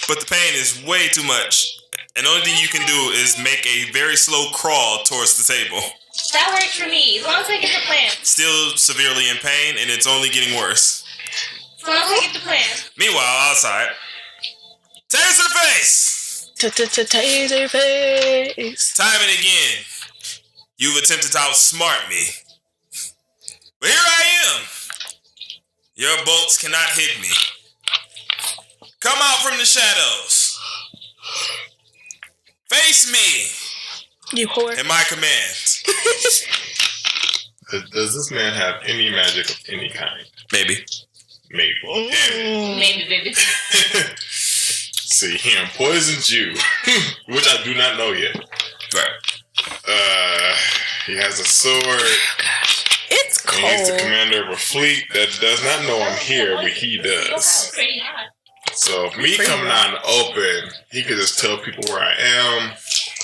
but the pain is way too much. And the only thing you can do is make a very slow crawl towards the table. That works for me. As long as I get the plan. Still severely in pain, and it's only getting worse. As long as I get the plan. Meanwhile, outside, Taserface! Taserface. Time and again, you've attempted to outsmart me. But here I am. Your bolts cannot hit me. Come out from the shadows. Face me You whore. at my command. Does this man have any magic of any kind? Maybe. Maybe. Damn it. Maybe, baby. See, he poisoned you, which I do not know yet. Right. He has a sword. It's And he's the cold. commander of a fleet that does not know I'm here, but he does. Pretty hot. So me coming out in the open, he could just tell people where I am.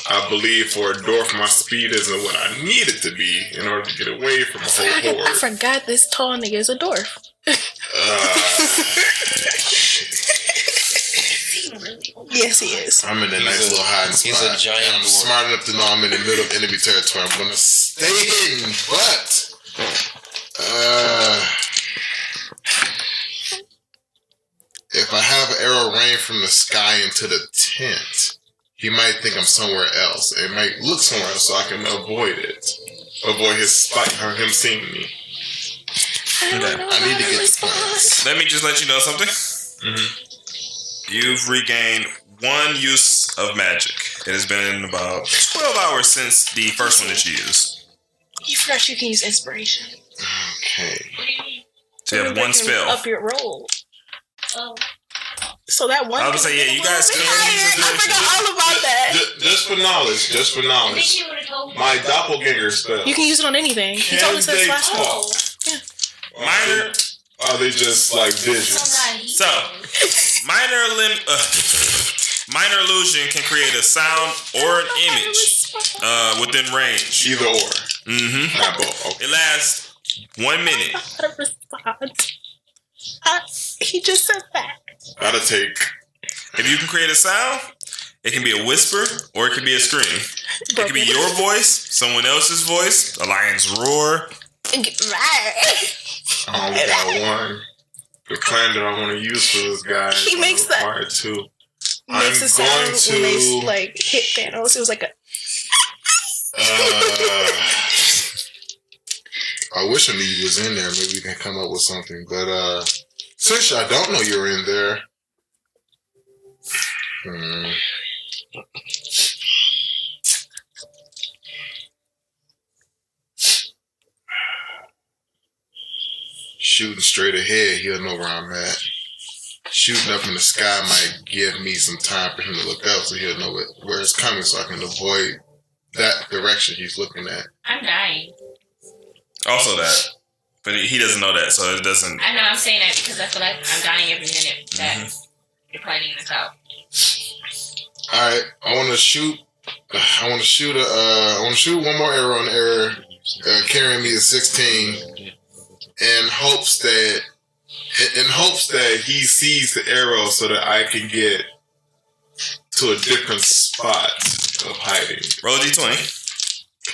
I believe for a dwarf, my speed isn't what I need it to be in order to get away from a whole I horde. forgot this tall nigga is a dwarf. Yes, he is. I'm in a nice little hiding spot. He's a giant And I'm dwarf. smart enough to know I'm in the middle of enemy territory. I'm gonna stay hidden, but from the sky into the tent, he might think I'm somewhere else. It might look somewhere else, so I can avoid it. Avoid his spite or him seeing me. I need to get the plans. Let me just let you know something. You've regained 1 use of magic. It has been about 12 hours since the first one that you used. You forgot you can use inspiration. Okay. So you have 1 spell. Up your roll. Oh. So that one. I was gonna say, yeah, you guys could use I forgot all about that. Just for knowledge. Just for I think knowledge. you would have told me. My doppelganger spell. You can use it on anything. He Can told us this they last time. talk? Minor. Are they just like visions? So, minor illusion can create a sound or an image within range. Either or. Not both. Okay. It lasts 1 minute. How to respond? He just said that. Gotta take. If you can create a sound, it can be a whisper or it can be a scream. It can be your voice, someone else's voice, a lion's roar. I only got one. The plan that I want to use for this guy. He makes that. Too. Makes a sound when they like hit Thanos. It was like a. I wish Anita was in there. Maybe we can come up with something. But since I don't know you're in there. Shooting straight ahead, he'll know where I'm at. Shooting up in the sky might give me some time for him to look up so he'll know where it's coming so I can avoid that direction he's looking at. I'm dying. Also that. But he doesn't know that, so it doesn't... I know I'm saying that because I feel like I'm dying every minute that you're planning this out. Alright, I want to shoot one more arrow in the air, carrying me to 16, in hopes that he sees the arrow so that I can get to a different spot of hiding. Roll a d20.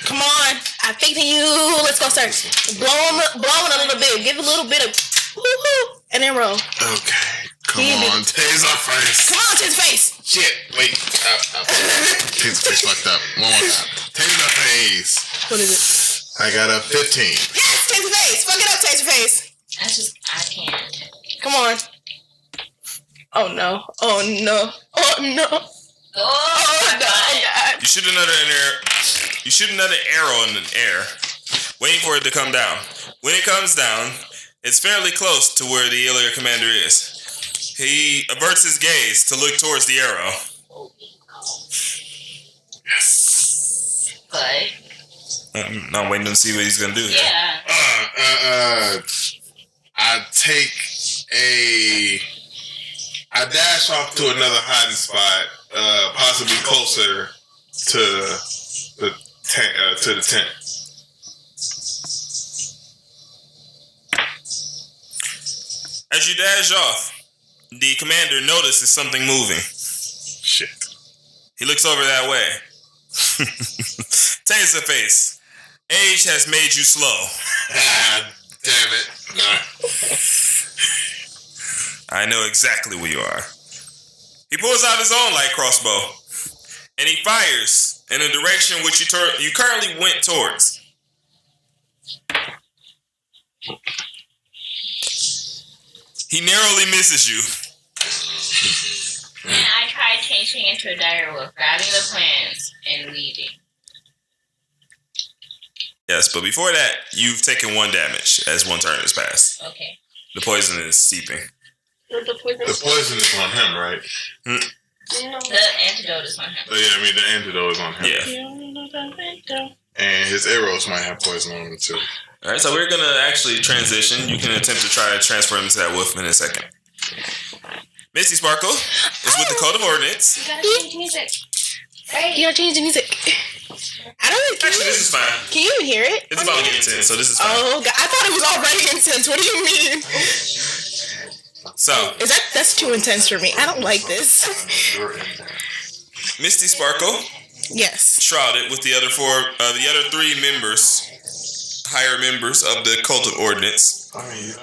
Come on, I faith in you. Let's go, sir. Blow him a little bit. Give a little bit of woo-hoo, and then roll. Okay, come on, Taserface. Come on, Taserface. Shit, wait. Taserface fucked up. One more time. Taserface. What is it? I got a 15. Yes, Taserface. Fuck it up, Taserface. I can't. Come on. Oh no. Oh no. Oh no. Oh my God. You shoot another arrow in the air, waiting for it to come down. When it comes down, it's fairly close to where the Ilya commander is. He averts his gaze to look towards the arrow. But I'm waiting to see what he's gonna do here. yeah. I dash off to another hiding spot, possibly closer to the tent. As you dash off, the commander notices something moving. Shit. He looks over that way. Taserface, age has made you slow. Ah, damn it. Nah. I know exactly where you are. He pulls out his own light crossbow, and he fires in the direction which you currently went towards. He narrowly misses you. And I tried changing into a dire wolf, grabbing the plans and leaving. Yes, but before that, you've taken 1 damage as 1 turn has passed. Okay. The poison is seeping. The poison is on him, right? The antidote is on him. Oh, yeah, I mean, the antidote is on him. Yeah. And his arrows might have poison on them, too. All right, so we're going to actually transition. You can attempt to try to transfer him into that wolf in a second. Misty Sparkle is with the Code of Ordinance. You gotta change music. You gotta change the music. I don't really Actually, this is fine. Can you even hear it? It's about to get intense, so this is fine. Oh, God. I thought it was already intense. What do you mean? So, That's too intense for me. I don't like this. Misty Sparkle, Yes. shrouded with the other 3 members, higher members of the Cult of Ordinance,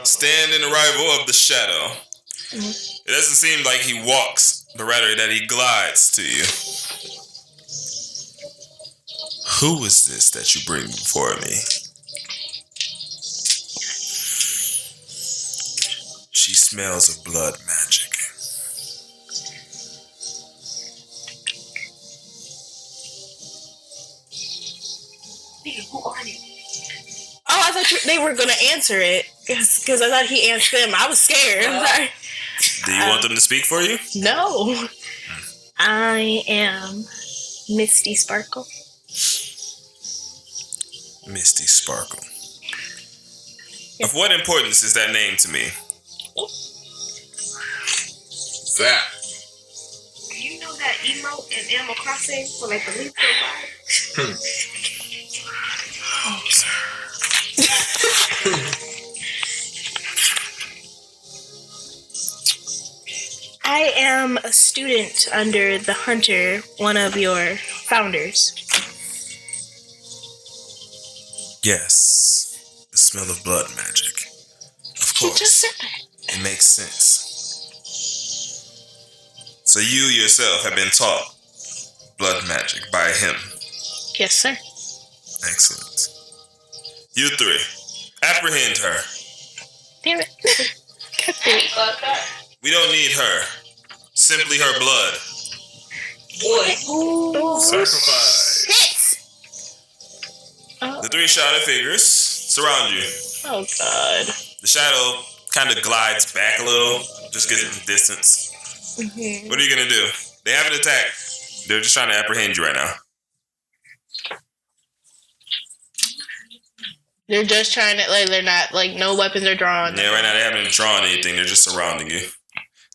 stand in the arrival of the shadow. It doesn't seem like he walks but rather that he glides to you. Who is this that you bring before me? She smells of blood magic. Oh, I thought they were gonna answer it because I thought he answered them. I was scared. I'm sorry. Do you want them to speak for you? No. I am Misty Sparkle. Misty Sparkle. Of what importance is that name to me? Zap. Do you know that emote in Animal Crossing for like the leaf vibe? I am a student under the Hunter, one of your founders. Yes. The smell of blood magic. Of He course. just said that. It makes sense. So you yourself have been taught blood magic by him. Yes, sir. Excellent. You three, apprehend her. Damn it. We don't need her. Simply her blood. Sacrifice. The three shadow figures surround you. Oh, God. The shadow kind of glides back a little, just gets some distance. Mm-hmm. What are you gonna do? They haven't attacked. They're just trying to apprehend you right now. They're just trying to, like, they're not, like, no weapons are drawn. Yeah, right now they haven't drawn anything. They're just surrounding you.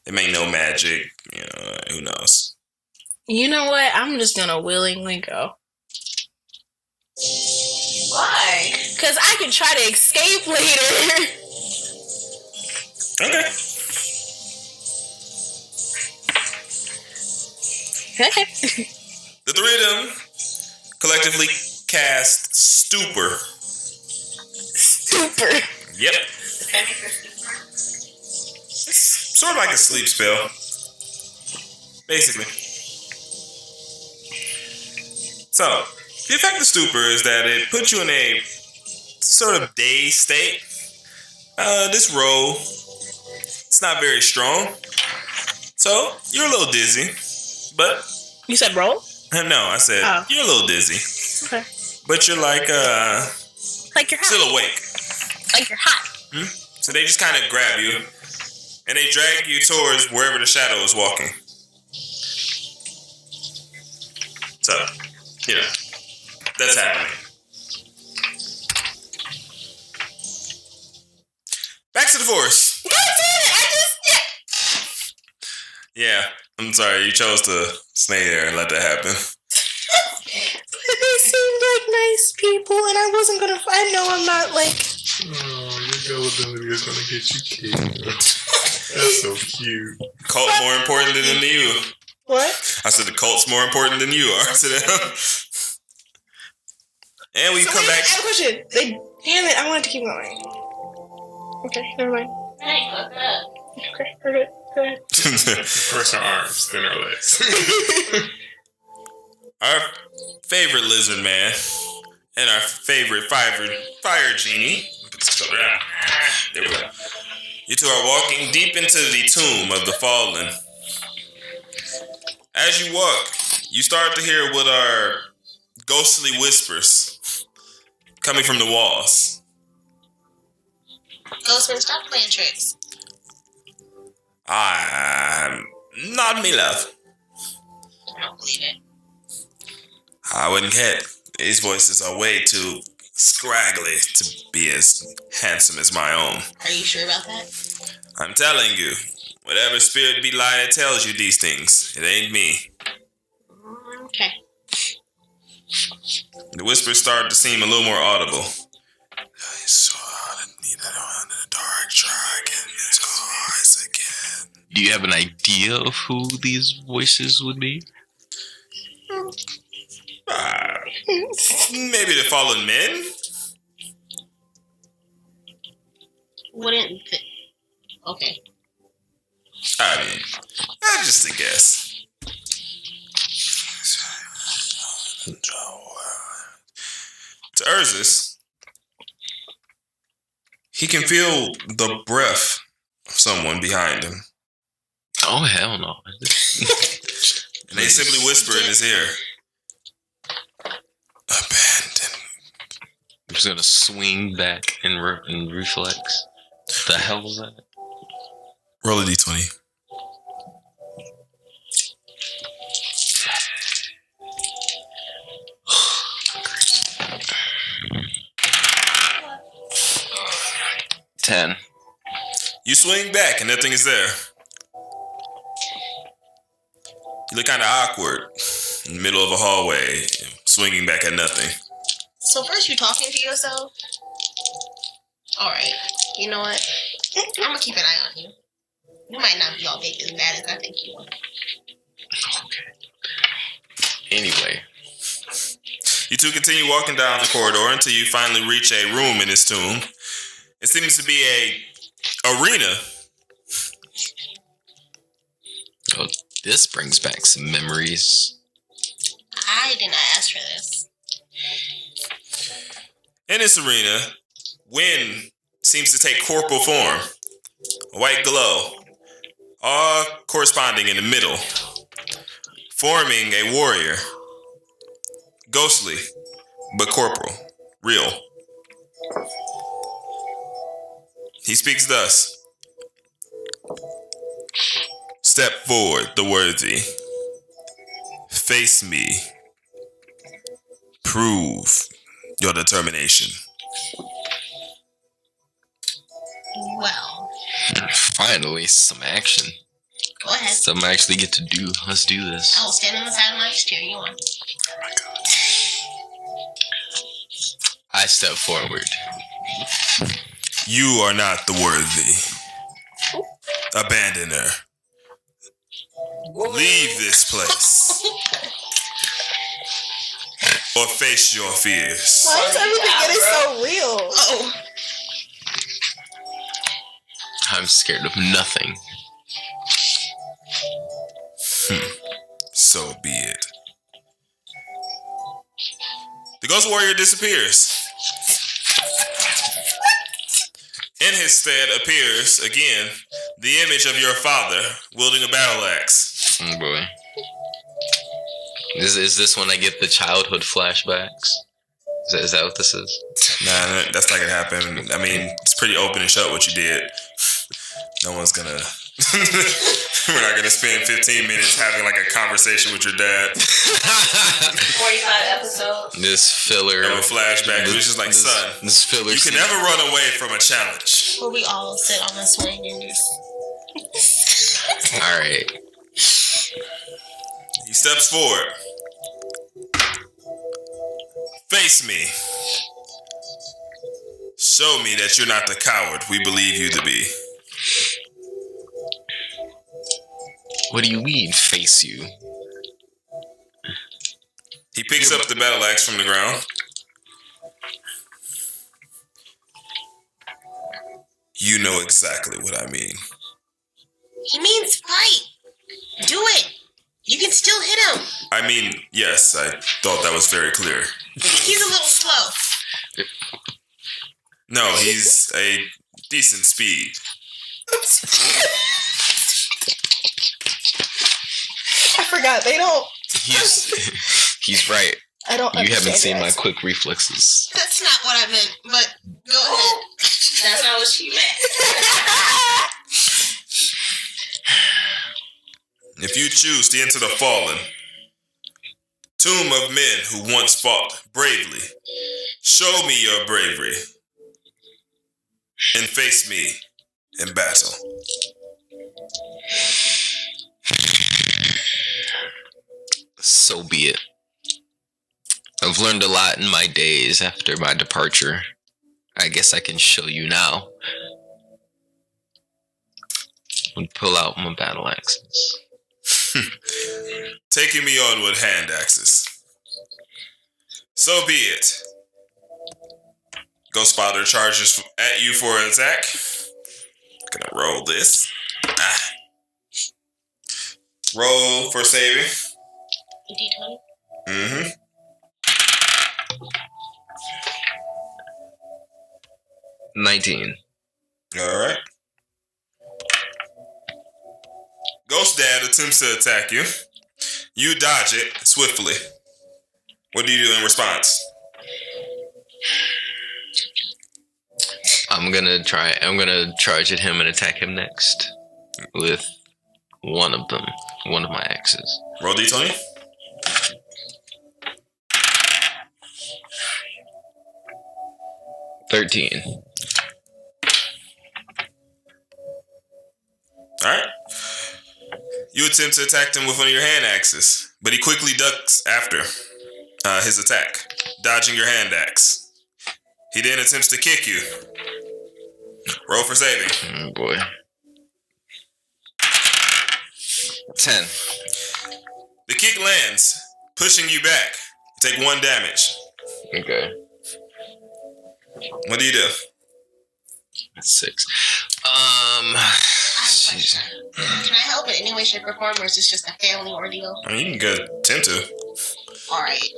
They make no magic. You know, who knows? You know what? I'm just gonna willingly go. Why? Because I can try to escape later. Okay. The three of them collectively cast Stupor. Super. Yep. Sort of like a sleep spell. Basically. So, the effect of Stupor is that it puts you in a sort of dazed state. This roll, it's not very strong. So, you're a little dizzy. But, You said roll? no, I said, Oh. you're a little dizzy. Okay. But you're like, Like you're hot. still awake. Like you're hot. So they just kind of grab you, and they drag you towards wherever the shadow is walking. So, you know, that's happening. Back to the forest. God damn it! I just... Yeah, I'm sorry, you chose to stay there and let that happen. But they seemed like nice people, and I wasn't gonna... I know I'm not, like... Oh, your gullibility is gonna get you killed. That's so cute. Cult more important than you. What? I said the cult's more important than you are to them. And we come back. I have a question. Damn it, I wanted to keep going. Okay, never mind. Okay, we're good. Go ahead. First our arms, then our legs. Our favorite lizard man and our favorite fire genie. There we go. You two are walking deep into the tomb of the fallen. As you walk, you start to hear what are ghostly whispers coming from the walls. Ghostman, stop playing tricks. Not me, love. I don't believe it. I wouldn't care. These voices are way too scraggly to be as handsome as my own. Are you sure about that? I'm telling you, whatever spirit be lie that tells you these things, it ain't me. Okay. The whispers started to seem a little more audible. I saw the dark dragon eyes again. Do you have an idea of who these voices would be? Maybe the fallen men? Wouldn't... Okay. I mean, that's just a guess. To Urzas, he can feel the breath of someone behind him. Oh, hell no. And they simply whisper in his ear, abandoned. I'm just gonna swing back and reflex. The hell was that? Roll a d20. $10. You swing back and nothing is there. You look kind of awkward in the middle of a hallway, swinging back at nothing. So first you talking to yourself? Alright. You know what? I'm gonna keep an eye on you. You might not be all big as bad as I think you are. Okay. Anyway. You two continue walking down the corridor until you finally reach a room in this tomb. It seems to be a arena. Oh, this brings back some memories. I did not ask for this. In this arena, wind seems to take corporal form. A white glow, all corresponding in the middle, forming a warrior. Ghostly, but corporal, real. He speaks thus. Step forward, the worthy. Face me. Prove your determination. Well, Finally, some action. go ahead. Something I actually get to do. Let's do this. I will stand on the side of my chair. You on? Oh my god. I step forward. You are not the worthy. Abandoner. Leave this place. Or face your fears. Why is everything getting so real? Oh. I'm scared of nothing. So be it. The Ghost Warrior disappears. In his stead appears, again, the image of your father wielding a battle axe. Oh boy. Is this when I get the childhood flashbacks? Is that what this is? Nah, that's not gonna happen. I mean, it's pretty open and shut what you did. No one's gonna... We're not gonna spend 15 minutes having like a conversation with your dad. 45 episodes. This filler. Have a flashback. It's just like, son, This filler. you can never run away from a challenge. Where we all sit on the swing and just. Alright. He steps forward. Face me. Show me that you're not the coward we believe you to be. What do you mean, face you? He picks up the battle axe from the ground. You know exactly what I mean. He means fight. Do it. You can still hit him. I mean, yes, I thought that was very clear. He's a little slow. No, he's a decent speed. I forgot. They don't. He's right. I don't. You haven't understand seen that. my quick reflexes. That's not what I meant, but go ahead. That's not what she meant. If you choose to enter the fallen, tomb of men who once fought bravely, show me your bravery and face me in battle. So be it. I've learned a lot in my days after my departure. I guess I can show you now. And pull out my battle axes. Taking me on with hand axes. So be it. Ghost Father charges at you for an attack. Gonna roll this. Roll for saving. D20. Mm-hmm. $19. All right. Ghost Dad attempts to attack you. You dodge it swiftly. What do you do in response? I'm gonna charge at him and attack him next with one of my axes. Roll D20. $13. All right. You attempt to attack him with one of your hand axes, but he quickly ducks after his attack, dodging your hand axe. He then attempts to kick you. Roll for saving. Oh boy. 10. The kick lands, pushing you back. You take 1 damage. Okay. What do you do? That's 6. Question. Can I help in any way, shape, or form, or is this just a family ordeal? I mean, you can attempt to, Alright.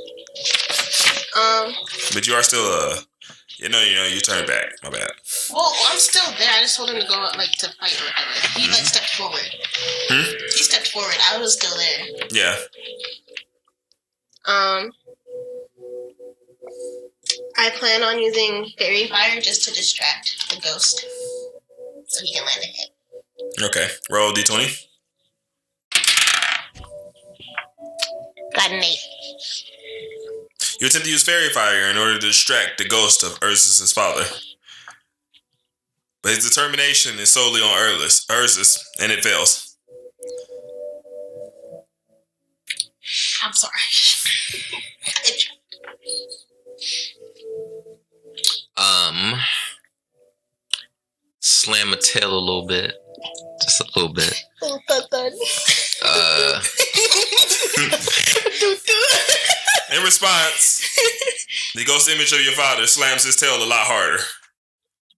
but you are still you turn back. My bad. Well, I'm still there. I just told him to go, like, to fight or whatever. He, like, stepped forward. He stepped forward. I was still there. Yeah. I plan on using fairy fire just to distract the ghost. So he can land a hit. Okay. Roll D20. Got an 8. You attempt to use fairy fire in order to distract the ghost of Urzas' father. But his determination is solely on Urzas, and it fails. I'm sorry. Slam a tail a little bit. Just a little bit. In response, the ghost image of your father slams his tail a lot harder.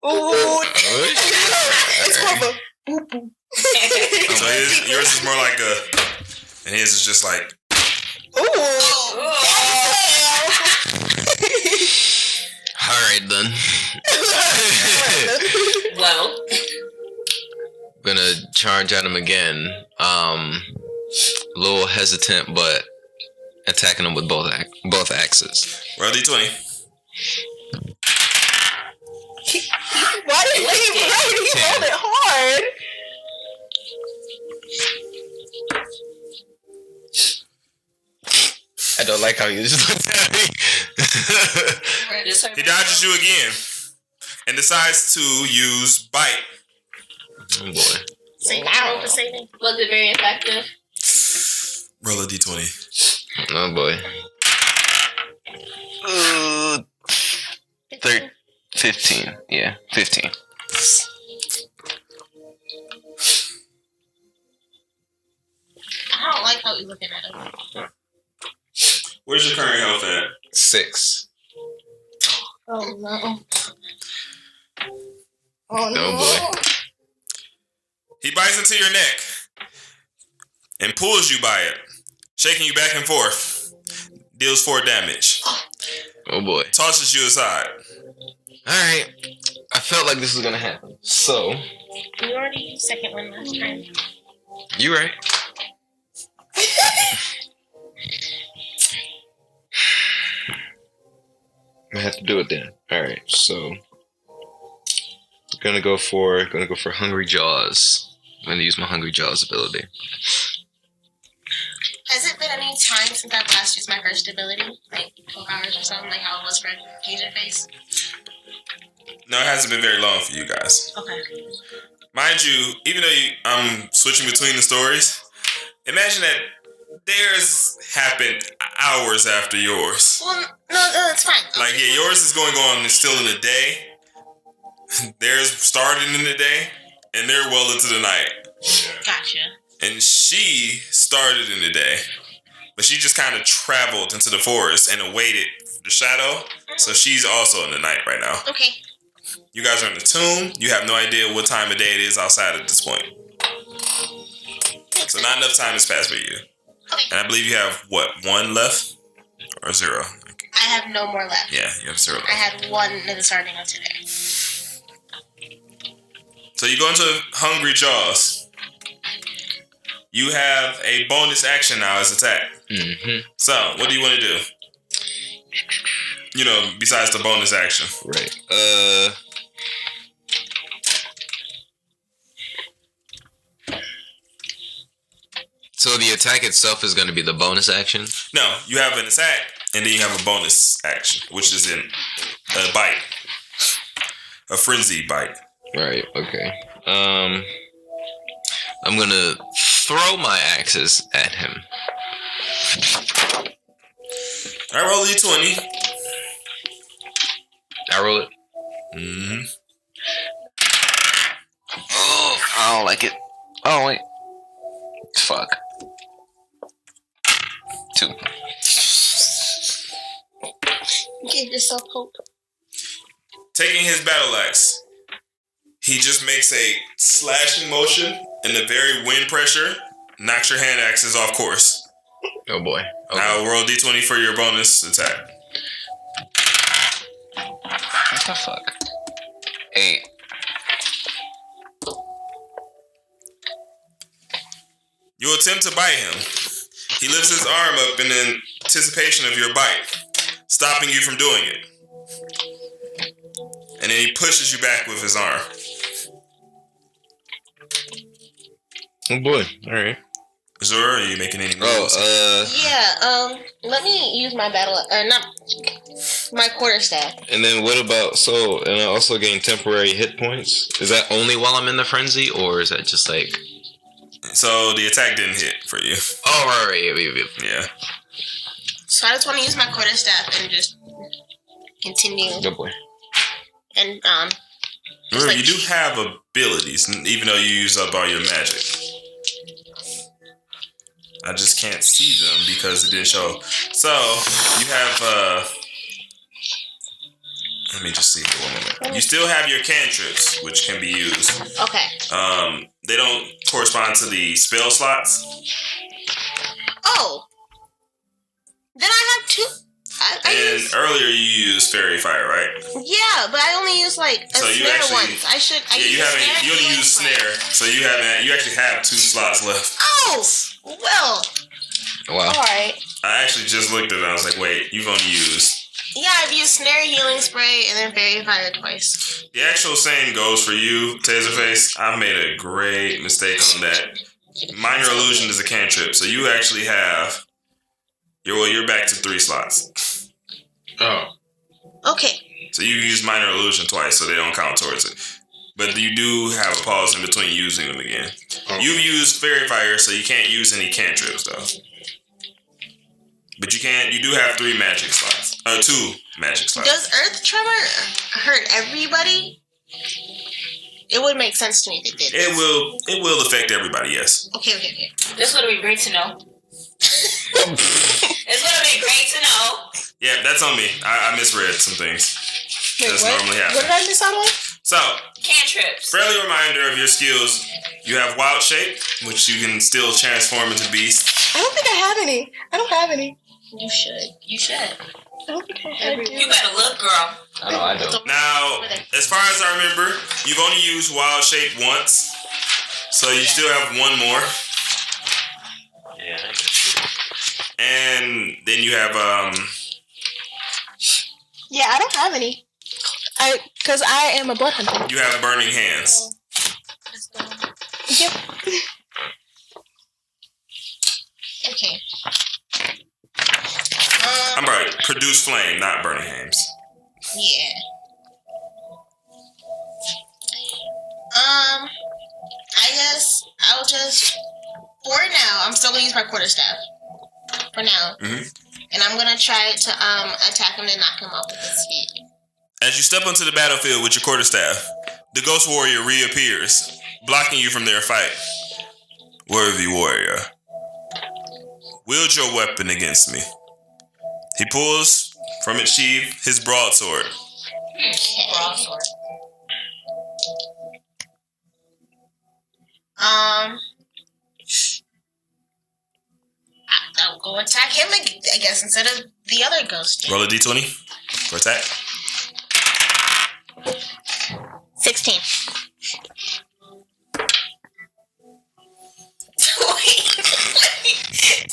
Ooh. So yours is more like and his is just like. Alright then. Well, Gonna charge at him again. A little hesitant, but attacking him with both axes. Roll D20. Why did he roll it hard? I don't like how you just looked at me. He dodges you again and decides to use bite. Oh boy. Roll for saving. was it very effective? Roll a D20. Oh boy. 15. Yeah, 15. I don't like how you're looking at him. Where's your current health at? 6. Oh no. Oh boy. He bites into your neck and pulls you by it, shaking you back and forth. Deals 4 damage. Oh boy. Tosses you aside. Alright. I felt like this was gonna happen. So, You already used second one last time. you right. I have to do it then. Alright, so gonna go for Hungry Jaws. I'm gonna use my Hungry Jaws ability. Has it been any time since I've last used my first ability? Like 12 hours or something, like how it was for Taserface? No, it hasn't been very long for you guys. Okay. Mind you, even though I'm switching between the stories, imagine that theirs happened hours after yours. Well, no, it's fine. Like, yeah, yours is going on still in the day. Theirs started in the day, and they're well into the night. Gotcha. And she started in the day, but she just kind of traveled into the forest and awaited the shadow. So she's also in the night right now. Okay. You guys are in the tomb. You have no idea what time of day it is outside at this point. makes So sense. not enough time has passed for you. Okay. And I believe you have, what, 1 left? Or 0? I have no more left. Yeah, you have 0 left. I had 1 at the starting of today. So you go into Hungry Jaws. You have a bonus action now as attack. Mm-hmm. So, what do you want to do? You know, besides the bonus action. Right. So the attack itself is going to be the bonus action? No, you have an attack, and then you have a bonus action, which is a bite. A frenzy bite. Right, okay. I'm going to throw my axes at him. I roll D20. I roll it. Mm-hmm. Oh, I don't like it. Oh, wait. Fuck. 2. Give yourself hope. Taking his battle axe, he just makes a slashing motion, and the very wind pressure knocks your hand axes off course. Oh boy. Okay. Now roll D20 for your bonus attack. What the fuck? 8. You attempt to bite him. He lifts his arm up in anticipation of your bite, stopping you from doing it. And then he pushes you back with his arm. Oh boy. Alright. Azure, are you making any moves? Yeah, let me use my my quarterstaff. And then what about, and I also gain temporary hit points? Is that only while I'm in the frenzy, or is that just like... So the attack didn't hit for you. Oh, right. Yeah. So I just want to use my quarterstaff and just continue. Good boy. And, Remember, you do have abilities, even though you use up all your magic. I just can't see them because it didn't show. So, you have, let me just see here 1 moment. You still have your cantrips, which can be used. okay. They don't correspond to the spell slots. Oh. Then I have 2. And earlier you used Fairy Fire, right? Yeah, but I only use like a So you snare actually- once. You only use snare, so you actually have 2 slots left. Oh, well. Wow. All right. I actually just looked at it and I was like, wait, you've only used... Yeah, I've used snare, healing spray, and then fairy fire twice. The actual same goes for you, Taserface. I made a great mistake on that. Minor Illusion is a cantrip, so you actually have... You're back to 3 slots. Oh. Okay. So you use Minor Illusion twice, so they don't count towards it. But you do have a pause in between using them again. Okay. You've used Fairy Fire, so you can't use any cantrips, though. But you do have 3 magic slots. 2 magic slots. Does Earth Tremor hurt everybody? It would make sense to me if it did. It will affect everybody, yes. Okay. This would have been great to know. This would have been great to know. Yeah, that's on me. I misread some things. Wait, That's what? normally happen. What did I miss out on? So, Cantrips. friendly reminder of your skills. You have Wild Shape, which you can still transform into beast. I don't think I have any. I don't have any. You should. You should. I don't think I have You better look, girl. I don't. Now, as far as I remember, you've only used Wild Shape once. So you still have 1 more. Yeah. And then you have, Yeah, I don't have any. Because I am a blood hunter. you have Burning Hands. Yep. Okay. I'm right. Produce Flame, not Burning Hands. Yeah. I guess I'll just, for now, I'm still gonna use my quarterstaff. For now. Mhm. And I'm gonna try to attack him and knock him off with his feet. As you step onto the battlefield with your quarterstaff, the Ghost Warrior reappears, blocking you from their fight. Worthy warrior, wield your weapon against me. He pulls from its sheath his broadsword. Okay. Broadsword. I'll go attack him, I guess, instead of the other ghost. Roll a d20 for attack. 16. Wait.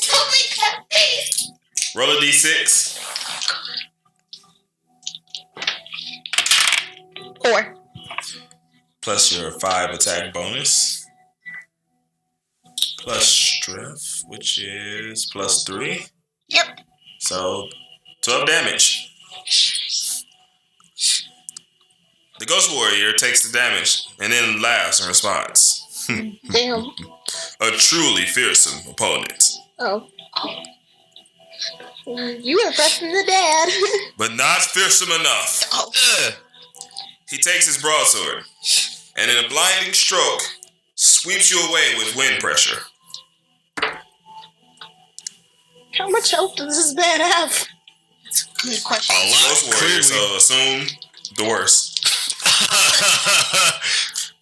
Don't make that face. Roll a d6. 4. Plus your 5 attack bonus. Plus strength, which is plus 3. Yep. So 12 damage. The ghost warrior takes the damage and then laughs in response. Damn. A truly fearsome opponent. Oh. You were pressing the dad. But not fearsome enough. Oh. He takes his broadsword and in a blinding stroke sweeps you away with wind pressure. How much health does this man have? Good question. A lot. Ghost warrior, so assume the worst.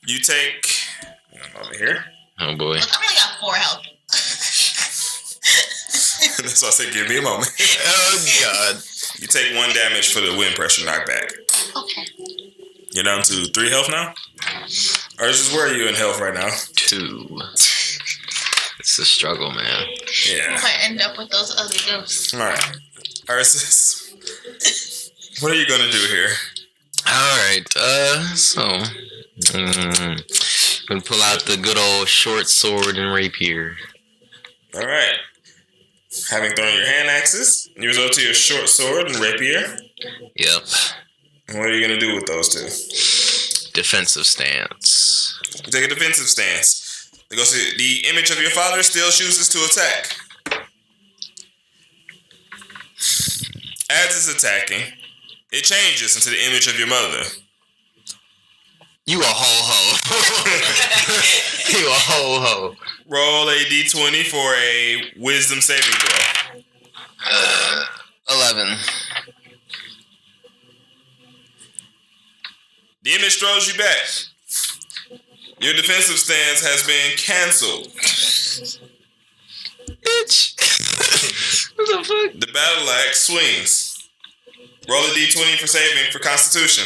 You take... over here. Oh boy. Look, I only got 4 health. That's why I said give me a moment. Oh god. You take 1 damage for the wind pressure knockback. Okay. You're down to 3 health now? Urzas, where are you in health right now? 2. It's a struggle, man. Yeah. I might end up with those other ghosts. Alright. Urzas, what are you going to do here? Alright, gonna pull out the good old short sword and rapier. Alright. Having thrown your hand axes, you resort to your short sword and rapier. Yep. And what are you going to do with those two? Defensive stance. You take a defensive stance. The image of your father still chooses to attack. As it's attacking, it changes into the image of your mother. You a ho-ho. You a ho-ho. Roll a d20 for a wisdom saving throw. 11. The image throws you back. Your defensive stance has been canceled. Bitch. What the fuck? The battle axe swings. Roll a d20 for saving for Constitution.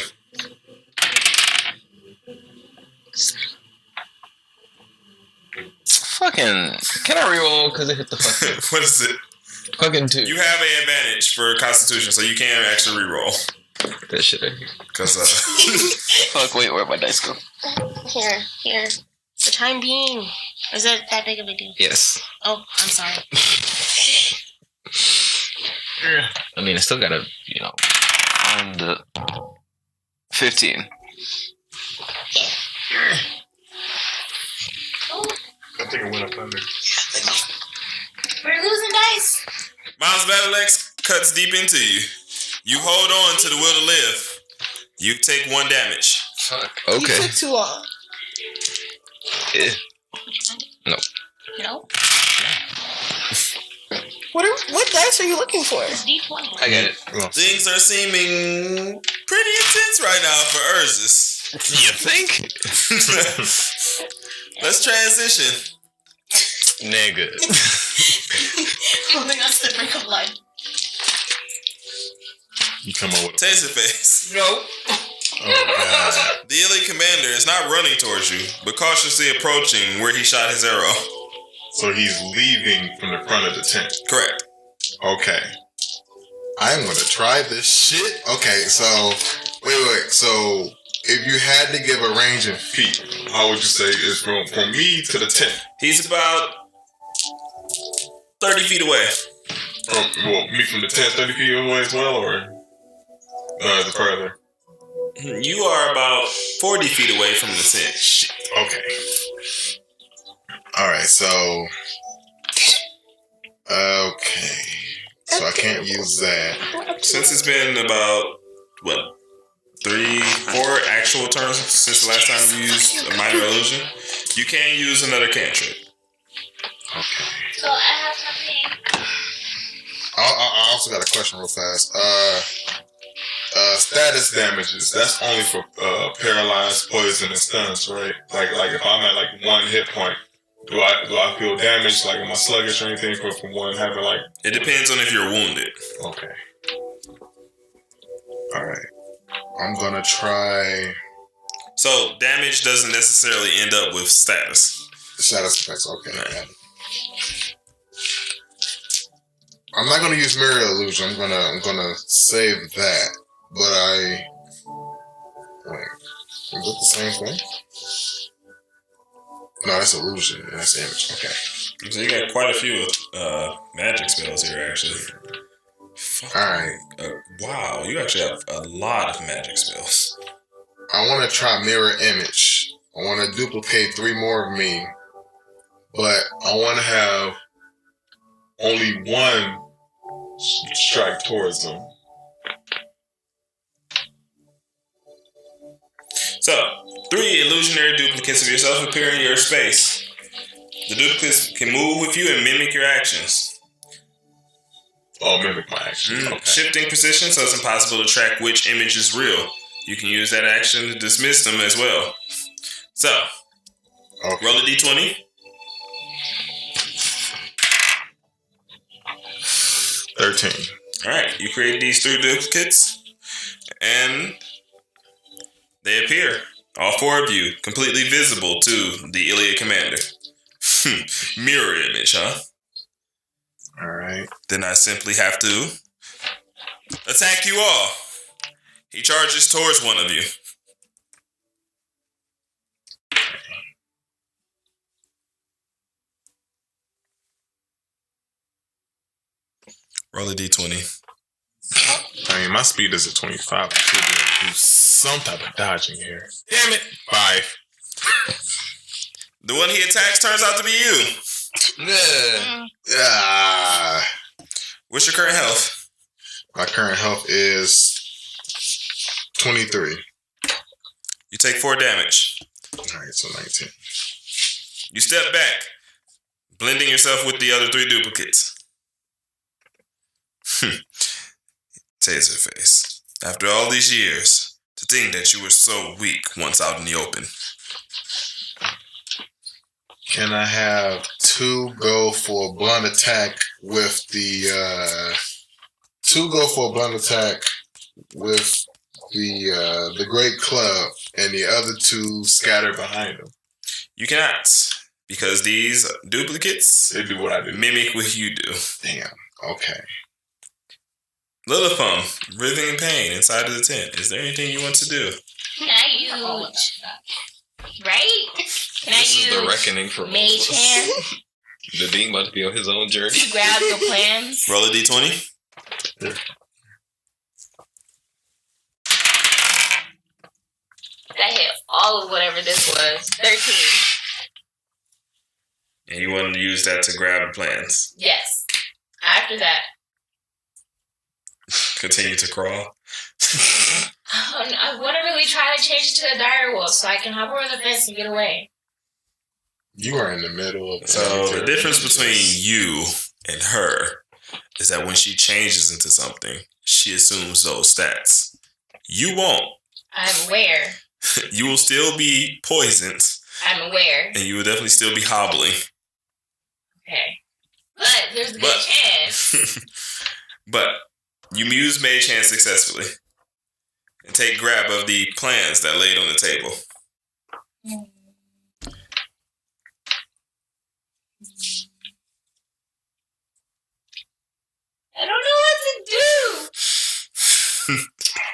Fucking. Can I reroll? Because I hit the fucking. What is it? Fucking 2. You have an advantage for Constitution, so you can actually reroll. That shit out here. Because, Fuck, wait, where'd my dice go? Here. For the time being. Is it that big of a deal? Yes. Oh, I'm sorry. I mean, I still gotta, on the 15. I think it went up under. We're losing dice. Miles Battle Axe cuts deep into you. You hold on to the will to live. You take 1 damage. Fuck. You Okay. took too long. Yeah. No. No. What dice are you looking for? D20. I got it. Things are seeming pretty intense right now for Urzas. You think? Let's transition. Nigga. Holding us to the brink of life. You come up with Taserface. Nope. Oh god. The elite commander is not running towards you, but cautiously approaching where he shot his arrow. So he's leaving from the front of the tent. Correct. Okay. I'm gonna try this shit. Okay, so wait. So if you had to give a range in feet, how would you say it's from me to the tent? He's about 30 feet away. Me from the tent 30 feet away as well, or the further? You are about 40 feet away from the tent. Shit. Okay. Alright, so okay. So I can't use that. Since it's been about, 3-4 actual turns since the last time you used a minor illusion, you can use another cantrip. Okay. So I have something. I also got a question real fast. Status damages. That's only for paralyzed, poison, and stuns, right? Like if I'm at 1 hit point, Do I feel damaged? Like, am I sluggish or anything from one having like? It depends on if you're wounded. Okay. All right. I'm gonna try. So damage doesn't necessarily end up with status. Status effects. Okay. Right. I'm not gonna use mirror illusion. I'm gonna save that. But wait. Is it the same thing? No, that's illusion. That's image. Okay. So you got quite a few magic spells here, actually. Alright. Wow, you actually have a lot of magic spells. I want to try mirror image. I want to duplicate 3 more of me. But I want to have only one strike towards them. So, 3 illusionary duplicates of yourself appear in your space. The duplicates can move with you and mimic your actions. Oh, mimic my actions. Okay. Shifting position, so it's impossible to track which image is real. You can use that action to dismiss them as well. So, roll a d20. 13. Alright, you create these 3 duplicates, and they appear. All 4 of you, completely visible to the Iliad commander. Mirror image, huh? Alright. Then I simply have to attack you all. He charges towards one of you. Roll a d20. I mean, my speed is at 25. I should be able to do some type of dodging here. Damn it. 5. The one he attacks turns out to be you. Yeah. What's your current health? My current health is 23. You take 4 damage. Alright, so 19. You step back, blending yourself with the other 3 duplicates. Taserface. After all these years, to think that you were so weak once out in the open. Can I have 2 go for a blunt attack with the 2 go for a blunt attack with the Great Club and the other 2 scatter behind them? You cannot, because these duplicates They do what I do. mimic what you do. Damn. Okay. Lilith Pum, writhing in pain inside of the tent. Is there anything you want to do? Can I use... Right? Can I This use is the reckoning for Mage Hand the Dean about to be on his own journey. to grab your plans? Roll a d20. That hit all of whatever this was. 13. And you want to use that to grab the plans. Yes. After that, Continue to crawl. I want to really try to change to a dire wolf so I can hop over the fence and get away. You are in the middle of So the difference between you and her is that when she changes into something, she assumes those stats. You won't. I'm aware. You will still be poisoned, I'm aware. and you will definitely still be hobbling. Okay. But there's a good chance. But you use Mage Hand successfully and take grab of the plans that laid on the table. I don't know what to do.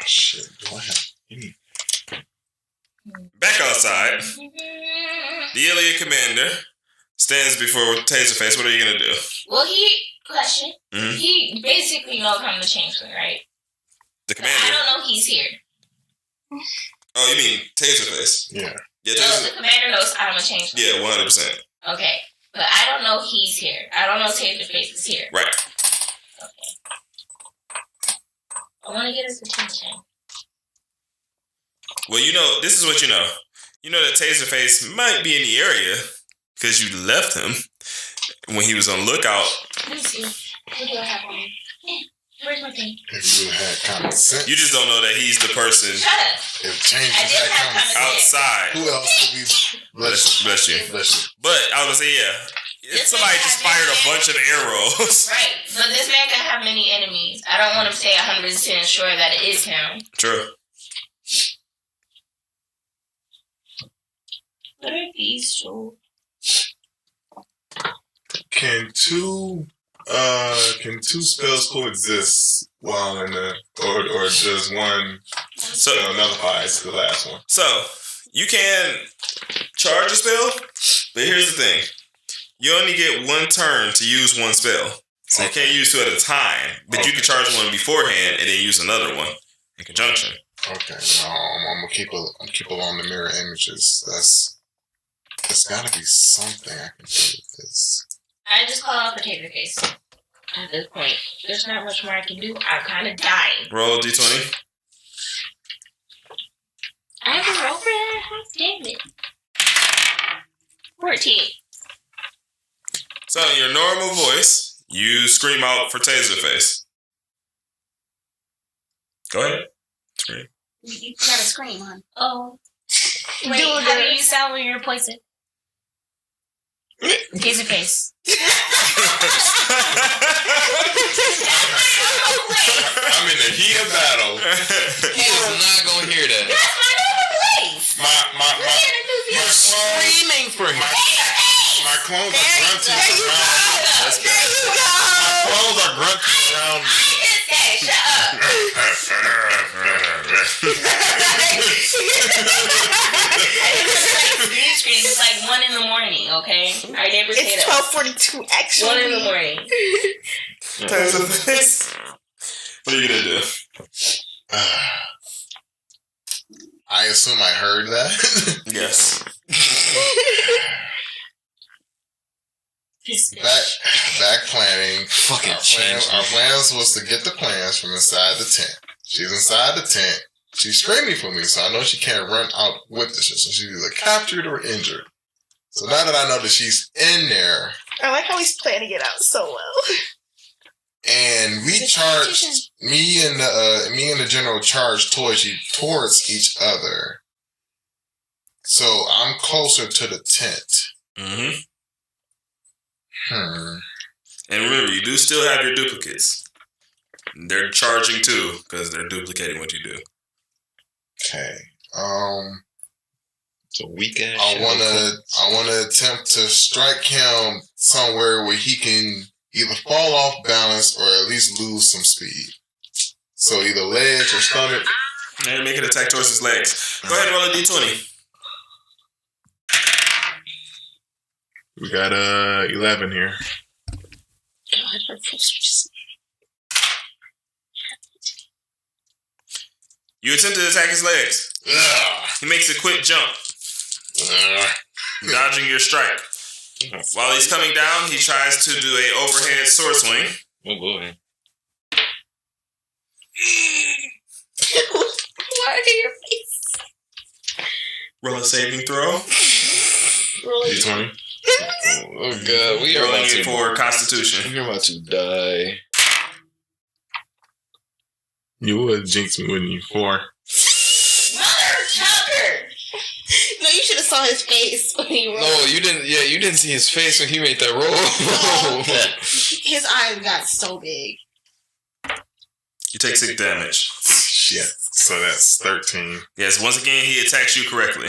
Shit, do I have any? Back outside, the Iliad commander stands before Taserface. What are you gonna do? Well, question. Mhm. He basically knows I'm the changeling, right? The But I commander. don't know he's here. Oh, you mean Taserface? Yeah. Yeah, So the commander knows I'm a changeling. yeah, 100%. Okay. But I don't know he's here. I don't know Taserface is here. Right. Okay. I want to get his attention. Well, you know, this is what you know. You know that Taserface might be in the area because you left him when he was on lookout. Let me see. What do I have on me? Where's my thing? If you had common sense. You just don't know that he's the person Shut up. If changes I did had have common sense. outside. Who else could we Bless you. Bless you. But I was gonna say, yeah. This Somebody man just had fired a many bunch of arrows. Right. But this man can have many enemies. I don't want to say 100% sure that it is him. True. What are these two? Can two spells coexist while in the or does one So, spell nullifies the last one? so you can charge a spell, but here's the thing: you only get one turn to use one spell, so you can't use two at a time. But you can charge one beforehand and then use another one in conjunction. Okay, no, I'm gonna keep along the mirror images. There's gotta be something I can do with this. I just call out the Taserface. At this point, there's not much more I can do. I'm kind of dying. Roll d20. I have a roll for that? Damn it. 14. So in your normal voice, you scream out for Taserface. Go ahead. Scream. You gotta scream, hon. Oh. Wait, how do you sound when you're poisoned? Taserface. I'm in the heat of battle. He is not gonna hear that. That's my normal voice. My Screaming for him. my clones are grunting around. That's bad. My clones are grunting around me. Shut up. It's like 1 in the morning, okay? I never say It's that. 12:42 actually. 1 in the morning. Taserface. What are you gonna do? I assume I heard that. Yes. Back planning. Fucking Our plans was to get the plans from inside the tent. She's inside the tent. She's screaming for me, so I know she can't run out with the shit. So she's either captured or injured. So now that I know that she's in there, I like how he's planning it out so well. and we charged me and the general charged towards each other. So I'm closer to the tent. Mm-hmm. Hmm. And remember, you do still have your duplicates. They're charging too, because they're duplicating what you do. Okay. It's a weak ass. I wanna attempt to strike him somewhere where he can either fall off balance or at least lose some speed. So either legs or stomach. And make an attack towards his legs. Go ahead and roll a d20. We got 11 here. God, her posters. You attempt to attack his legs. Ugh. He makes a quick jump, dodging your strike. While he's coming down, he tries to do a overhead sword swing. Oh boy. Why are your face? Roll a saving throw. D20. Oh god, we are Rolling about it to for Constitution. We're about to die. You would jinx me, wouldn't you? 4. Mother chucker! No, you should have saw his face when he rolled. No, you didn't. Yeah, you didn't see his face when he made that roll. His eyes got so big. You take 6 damage. Shit. So that's 13. Yes, once again, he attacks you correctly.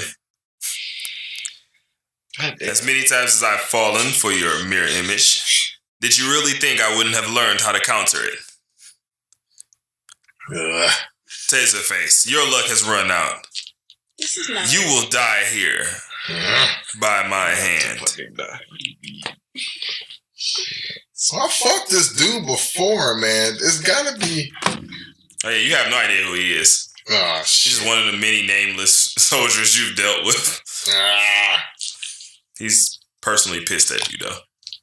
As many times as I've fallen for your mirror image, did you really think I wouldn't have learned how to counter it? Ugh. Taserface, your luck has run out. This is not. You will die here by my hand. Fucking die. So I fucked this dude before, man. It's gotta be. Oh yeah, you have no idea who he is. Oh, He's shit. just one of the many nameless soldiers you've dealt with. Ah, He's personally pissed at you, though.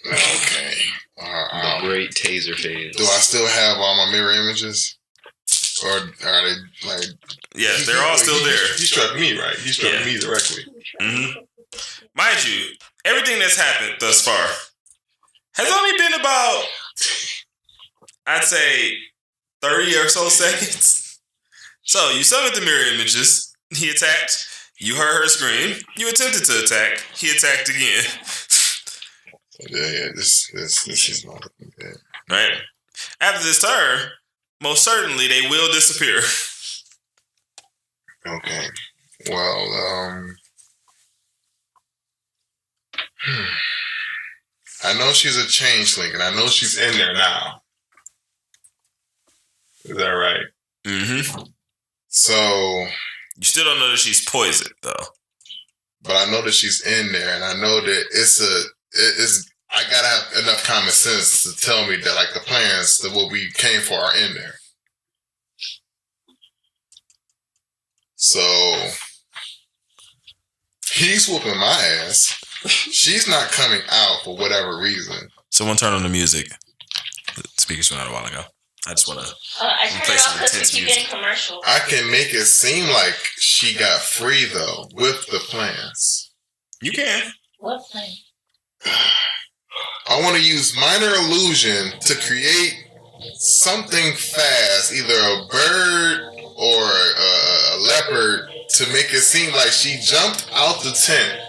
okay. The great Taserface. Do I still have all my mirror images? Or are they like. Yeah, they're all still there. He struck me, right? He struck Yeah. me directly. Mm-hmm. Mind you, everything that's happened thus far has only been about, I'd say, 30 or so seconds. So you summoned the mirror images. He attacked. You heard her scream. You attempted to attack. He attacked again. Yeah. This is not looking good. Right. After this turn, most certainly they will disappear. Okay. Well, I know she's a changeling, and I know she's in there now. Is that right? Mm-hmm. So, You still don't know that she's poisoned, though. but I know that she's in there, and I know that I gotta have enough common sense to tell me that, like, the plans that what we came for are in there. So, he's whooping my ass. She's not coming out for whatever reason. Someone turn on the music. The speakers went out a while ago. I just want to... I turned Play it some off because we intense keep music. getting commercials. I can make it seem like she got free, though, with the plans. You can. What thing? I want to use minor illusion to create something fast, either a bird or a leopard, to make it seem like she jumped out the tent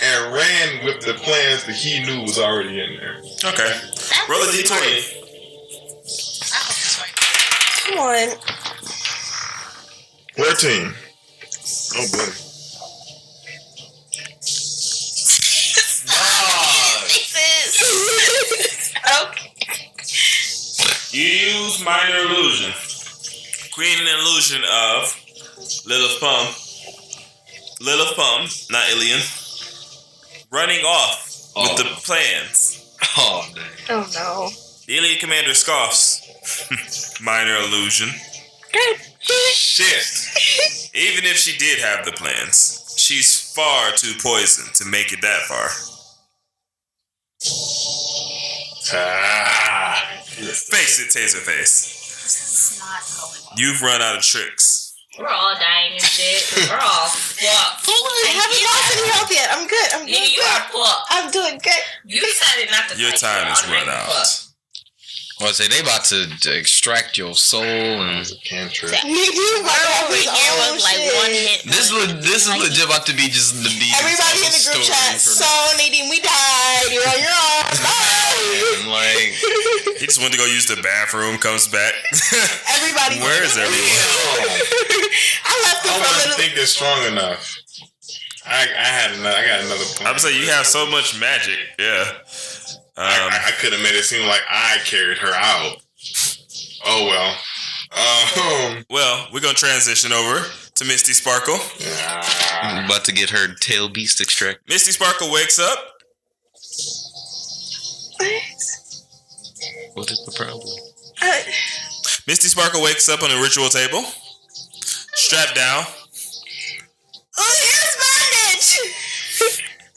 and ran with the plans that he knew was already in there. Okay. Roll a d20. Come on. 14. Oh, boy. Okay. You use minor illusion. Create an illusion of Lilith Pum. Lilith Pum, not Ilian. Running off with the plans. Oh, dang. Oh no. The Ilian commander scoffs. Minor illusion. Shit. Even if she did have the plans, she's far too poisoned to make it that far. Face it, Taserface. This is not going well. You've run out of tricks. We're all dying and shit. We're all fucked. I haven't lost any health yet. I'm good. I'm doing Nigga, you good. are fucked. I'm doing good. You decided not to Your fight, time you're is run automatically out. fucked. Well, I say they about to extract your soul, and Cantrip. You Over here was like one hit. this is legit about to be just the beat. Everybody in the group chat. So Nadine, we died. You're on your own. Bye. And like, He just went to go use the bathroom, comes back. Everybody. Where is everyone? I left I them for a wasn't little. thinking strong enough. I got another point. I would say you have so much magic. Yeah. I could have made it seem like I carried her out. Oh well. Well, we're going to transition over to Misty Sparkle. I'm about to get her tail beast extract. Misty Sparkle wakes up. What is the problem? Misty Sparkle wakes up on a ritual table, strapped down. Oh, here's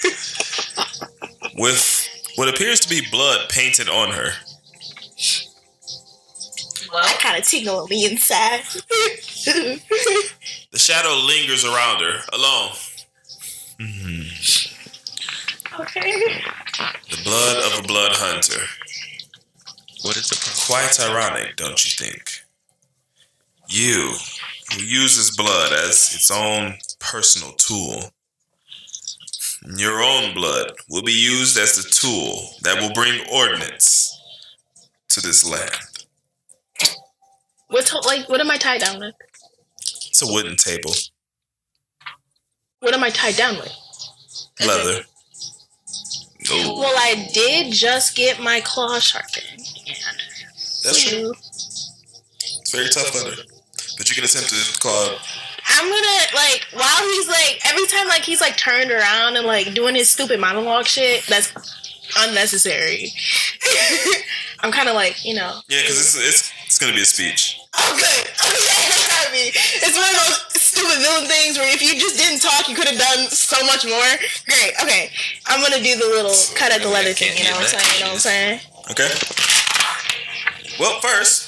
bandage. With what appears to be blood painted on her. I kind of tingle on the inside. The shadow lingers around her, alone. Okay. The blood of a blood hunter. What is the problem? Quite ironic, don't you think? You, who uses blood as its own personal tool. Your own blood will be used as the tool that will bring ordinance to this land. What am I tied down with? It's a wooden table. What am I tied down with? Leather. Oh, Well, I did just get my claw sharpened. That's true. It's very tough leather. But you can attempt to claw. I'm gonna, while he's, every time, he's, turned around and, doing his stupid monologue shit, that's unnecessary. I'm kind of Yeah, because it's going to be a speech. Oh, good. Okay. It's one of those stupid villain things where if you just didn't talk, you could have done so much more. Great. Okay. I'm going to do the little cut at the leather thing, you know what I'm saying? Okay. Well, first,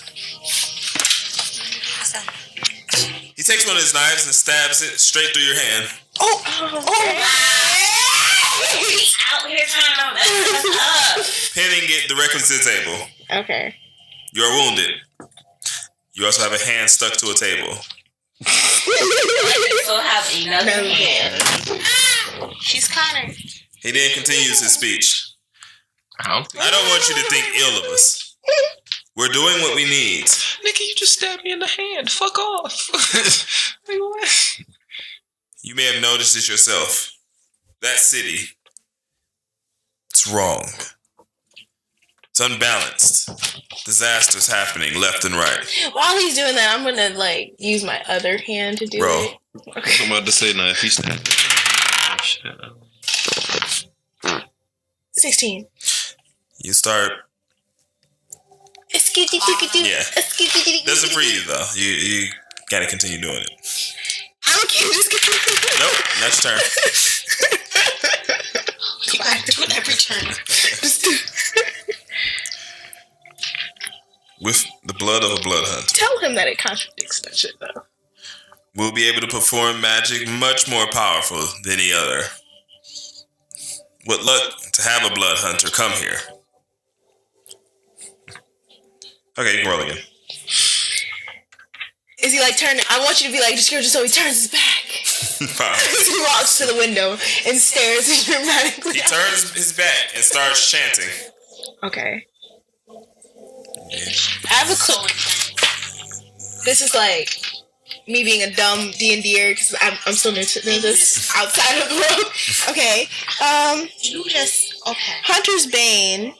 he takes one of his knives and stabs it straight through your hand. Oh. He's out here trying to mess us up. Pinning it directly to the table. Okay. You are wounded. You also have a hand stuck to a table. So have another hand. She's Connor. He then continues his speech. I don't want you to think ill of us. We're doing what we need. Nigga, you just stabbed me in the hand. Fuck off. Like, what? You may have noticed it yourself. That city, it's wrong. It's unbalanced. Disasters happening left and right. While he's doing that, I'm gonna like use my other hand to do Bro. it. I'm about to say, now, if you stab me. Oh, shit. 16. You start. Yeah. Doesn't free you though. You gotta continue doing it. I don't care. Just get Nope, not your turn. You gotta do it every turn. With the blood of a blood hunt, Tell him that it contradicts that shit though. we'll be able to perform magic much more powerful than any other. What luck to have a blood hunter come here. Okay, you can roll again. Is he like turning? I want you to be like just so he turns his back. Fine. He walks to the window and stares dramatically. He turns his back and starts chanting. Okay. I have a clue. This is like me being a dumb D&D'er because I'm still new to this outside of the world. Okay. You just okay. Hunter's Bane.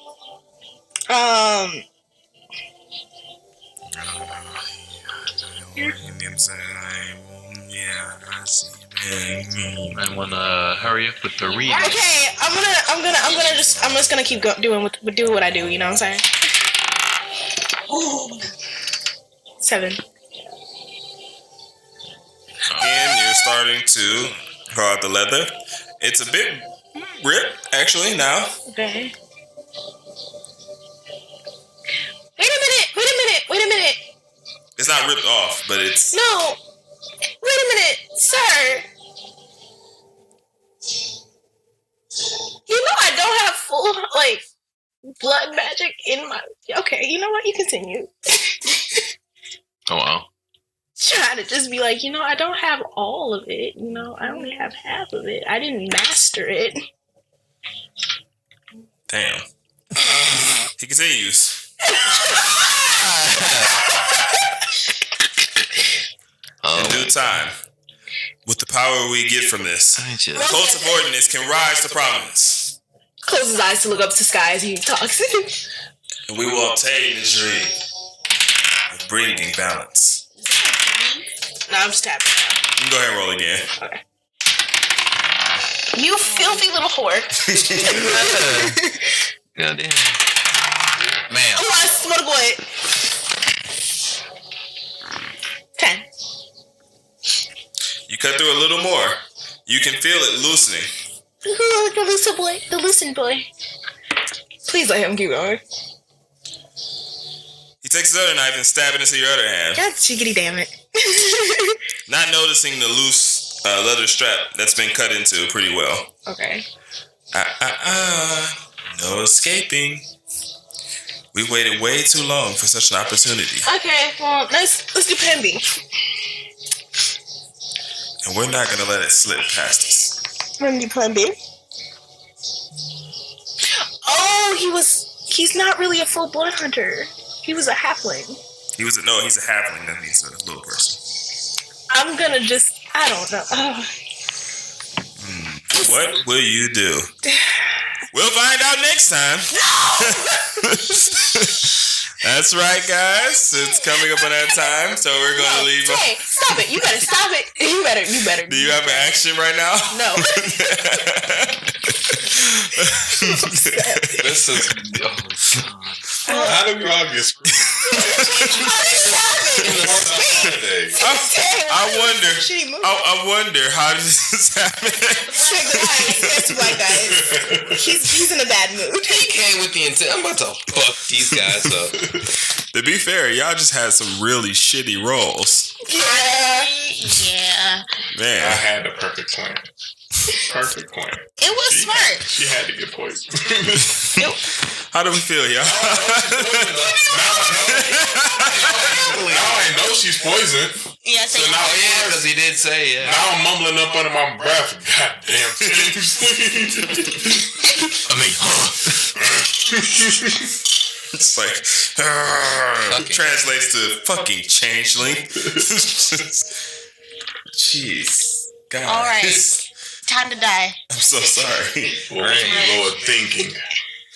I wanna hurry up with the read. Okay, I'm just gonna keep doing what I do. You know what I'm saying? Ooh. 7. Again, you're starting to pull out the leather. It's a bit ripped, actually, now. Okay. Wait a minute. It's not ripped off, but it's... No. Wait a minute, sir. You know I don't have full, like, blood magic in my... Okay, you know what? You continue. Oh, wow. Try to just be like, I don't have all of it. I only have half of it. I didn't master it. Damn. He continues. In due time, with the power we get from this, the cult of ordinance can rise to prominence. Close his eyes to look up to the sky as he talks. And we will obtain the dream of bringing balance. No, I'm just tapping. You can go ahead and roll again. Okay. You filthy little whore. Goddamn. Man. Oh, I smoke away. 10. You cut through a little more. You can feel it loosening. The loosen boy. Please let him keep going. He takes his other knife and stabs it into your other hand. God chickity damn it. Not noticing the loose leather strap that's been cut into pretty well. Okay. No escaping. We waited way too long for such an opportunity. Okay, well, let's do Plan B. And we're not gonna let it slip past us. Let me do Plan B. Oh, he's not really a full blood hunter. He was a halfling. He's a halfling, that means a little person. I'm gonna I don't know. Oh. What will you do? We'll find out next time. That's right, guys. It's coming up on that time, so we're going to leave. Hey, stop it. You better stop it. You better. Do you have an action right now? No. This is... How do we all get screwed? I wonder how does this happen? Black guys. He's in a bad mood. He came with the intent. I'm about to fuck these guys up. To be fair, y'all just had some really shitty rolls. Yeah. Man. I had the perfect plan. Perfect plan. It was smart. She had to get poisoned. How do we feel, y'all? Now I she's poisoned. Yeah, So now, because he did say, yeah. Now I'm mumbling up under my breath. Goddamn. I mean, It's like translates to fucking changeling. Jeez, guys. All right. Time to die. I'm so sorry. Lord thinking.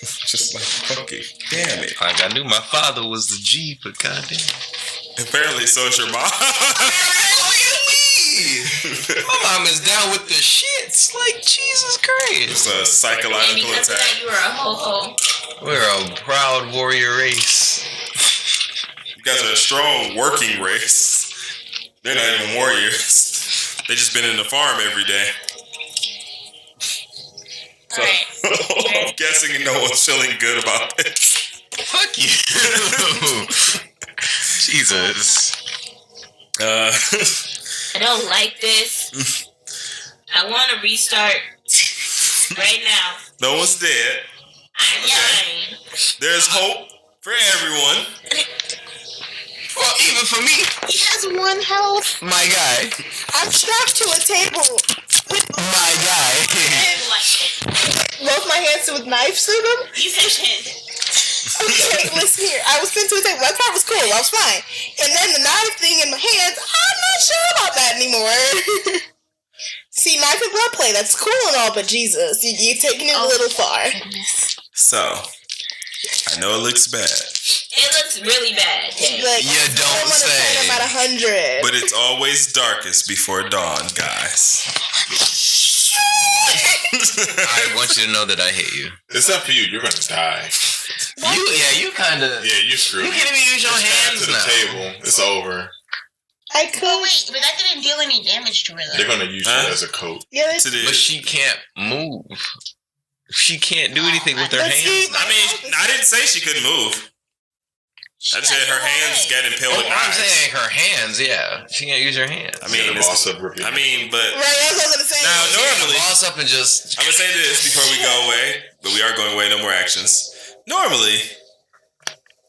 Just like fucking damn it. like I knew my father was the G, but goddamn. Apparently, so is your mom. My mom is down with the shits. Like, Jesus Christ. It's a And psychological because of attack. that, you were a ho-ho. We're a proud warrior race. You guys are a strong working race. They're not even warriors. They just been in the farm every day. So, I'm guessing no one's feeling good about this. Fuck you. Jesus. Uh, I don't like this. I want to restart right now. no one's dead. I'm dying. There's hope for everyone. Well, even for me, He has one health. my guy. I'm strapped to a table with My guy. both my hands with knives through them. You said shit. Okay, listen here. I was sent to a table. That part was cool. I was fine. And then the knife thing in my hands, I'm not sure about that anymore. See, knife and blood play, that's cool and all, but Jesus, you're taking it a little far. So, I know it looks bad, It looks really bad. Okay. Like, You don't I'm gonna say. turn them at 100. but it's always darkest before dawn, guys. I want you to know that I hate you. Except for you, you're gonna die. You kind of. Yeah, you're screwed. You can't even use your Add hands to the now. table. It's over. I could. Oh wait, but that didn't deal any damage to her though. They're gonna use you as a coat. Yeah, Yes, it But is. she can't move. She can't do anything with her But hands. see, I mean, I didn't say she couldn't move. I said her hands got impaled Oh, with I'm knives. saying her hands, yeah. She can't use her hands. I mean, the it's- boss up, rip your I mean, but right, that's what I was gonna say. now normally, Boss up and just. I'm gonna say this before we go away, but we are going away. No more actions. Normally,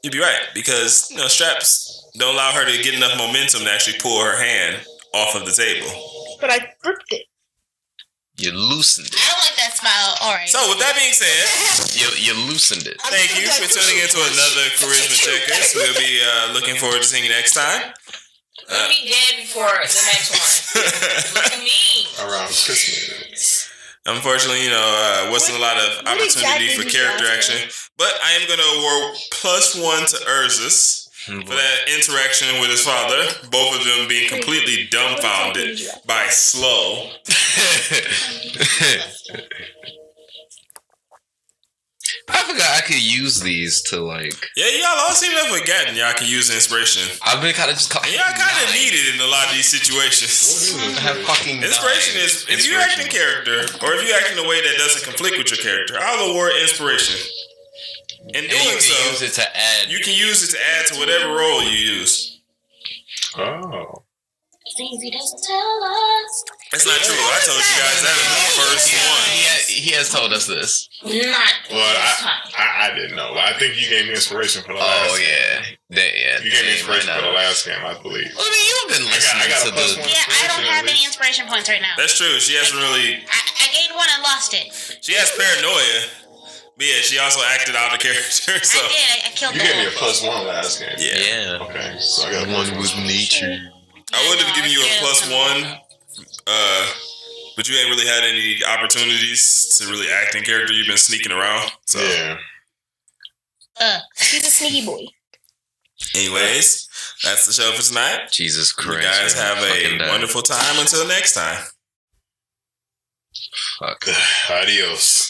you'd be right because straps don't allow her to get enough momentum to actually pull her hand off of the table. But I gripped it. You loosened I it. don't like that smile. Alright. So with that being said, You loosened it. thank you for tuning into another Charisma Checkers. We'll be looking forward to seeing you next time. We'll be dead before the next one. Look at me. around Christmas. Unfortunately, wasn't a lot of What opportunity exactly for did character you action. But I am going to award +1 to Urzas for that interaction with his father. Both of them being completely dumbfounded by slow. I forgot I could use these to like. Yeah, y'all all seem to have forgotten y'all can use inspiration. I've been kind of just. And y'all kind of need it in a lot of these situations. I have fucking. Inspiration is, if you act in character, or if you act in a way that doesn't conflict with your character, I'll award inspiration. In And you doing can so, use it to add. you can use it to add to whatever role you use. Oh. Things he doesn't tell us. That's not true. I told you guys that in the first one. He has told us this. Not Well, this time. I didn't know. I think you gave me inspiration for the last Oh yeah, You gave me inspiration for the last game, I believe. I mean, you've been listening I got to a +1. the. Yeah, I don't have any inspiration points right now. That's true. She hasn't really. I gained one and lost it. She has paranoia. But yeah, she also acted out of character. So I did. I killed You the gave me a wolf. +1 last game. yeah, Yeah. Okay, so I got a One +1. with nature. I would have given you a +1. But you ain't really had any opportunities to really act in character. You've been sneaking around. So, Yeah. He's a sneaky boy. anyways, that's the show for tonight. Jesus Christ. You guys have Fucking a die. wonderful time until next time. Fuck. Adios.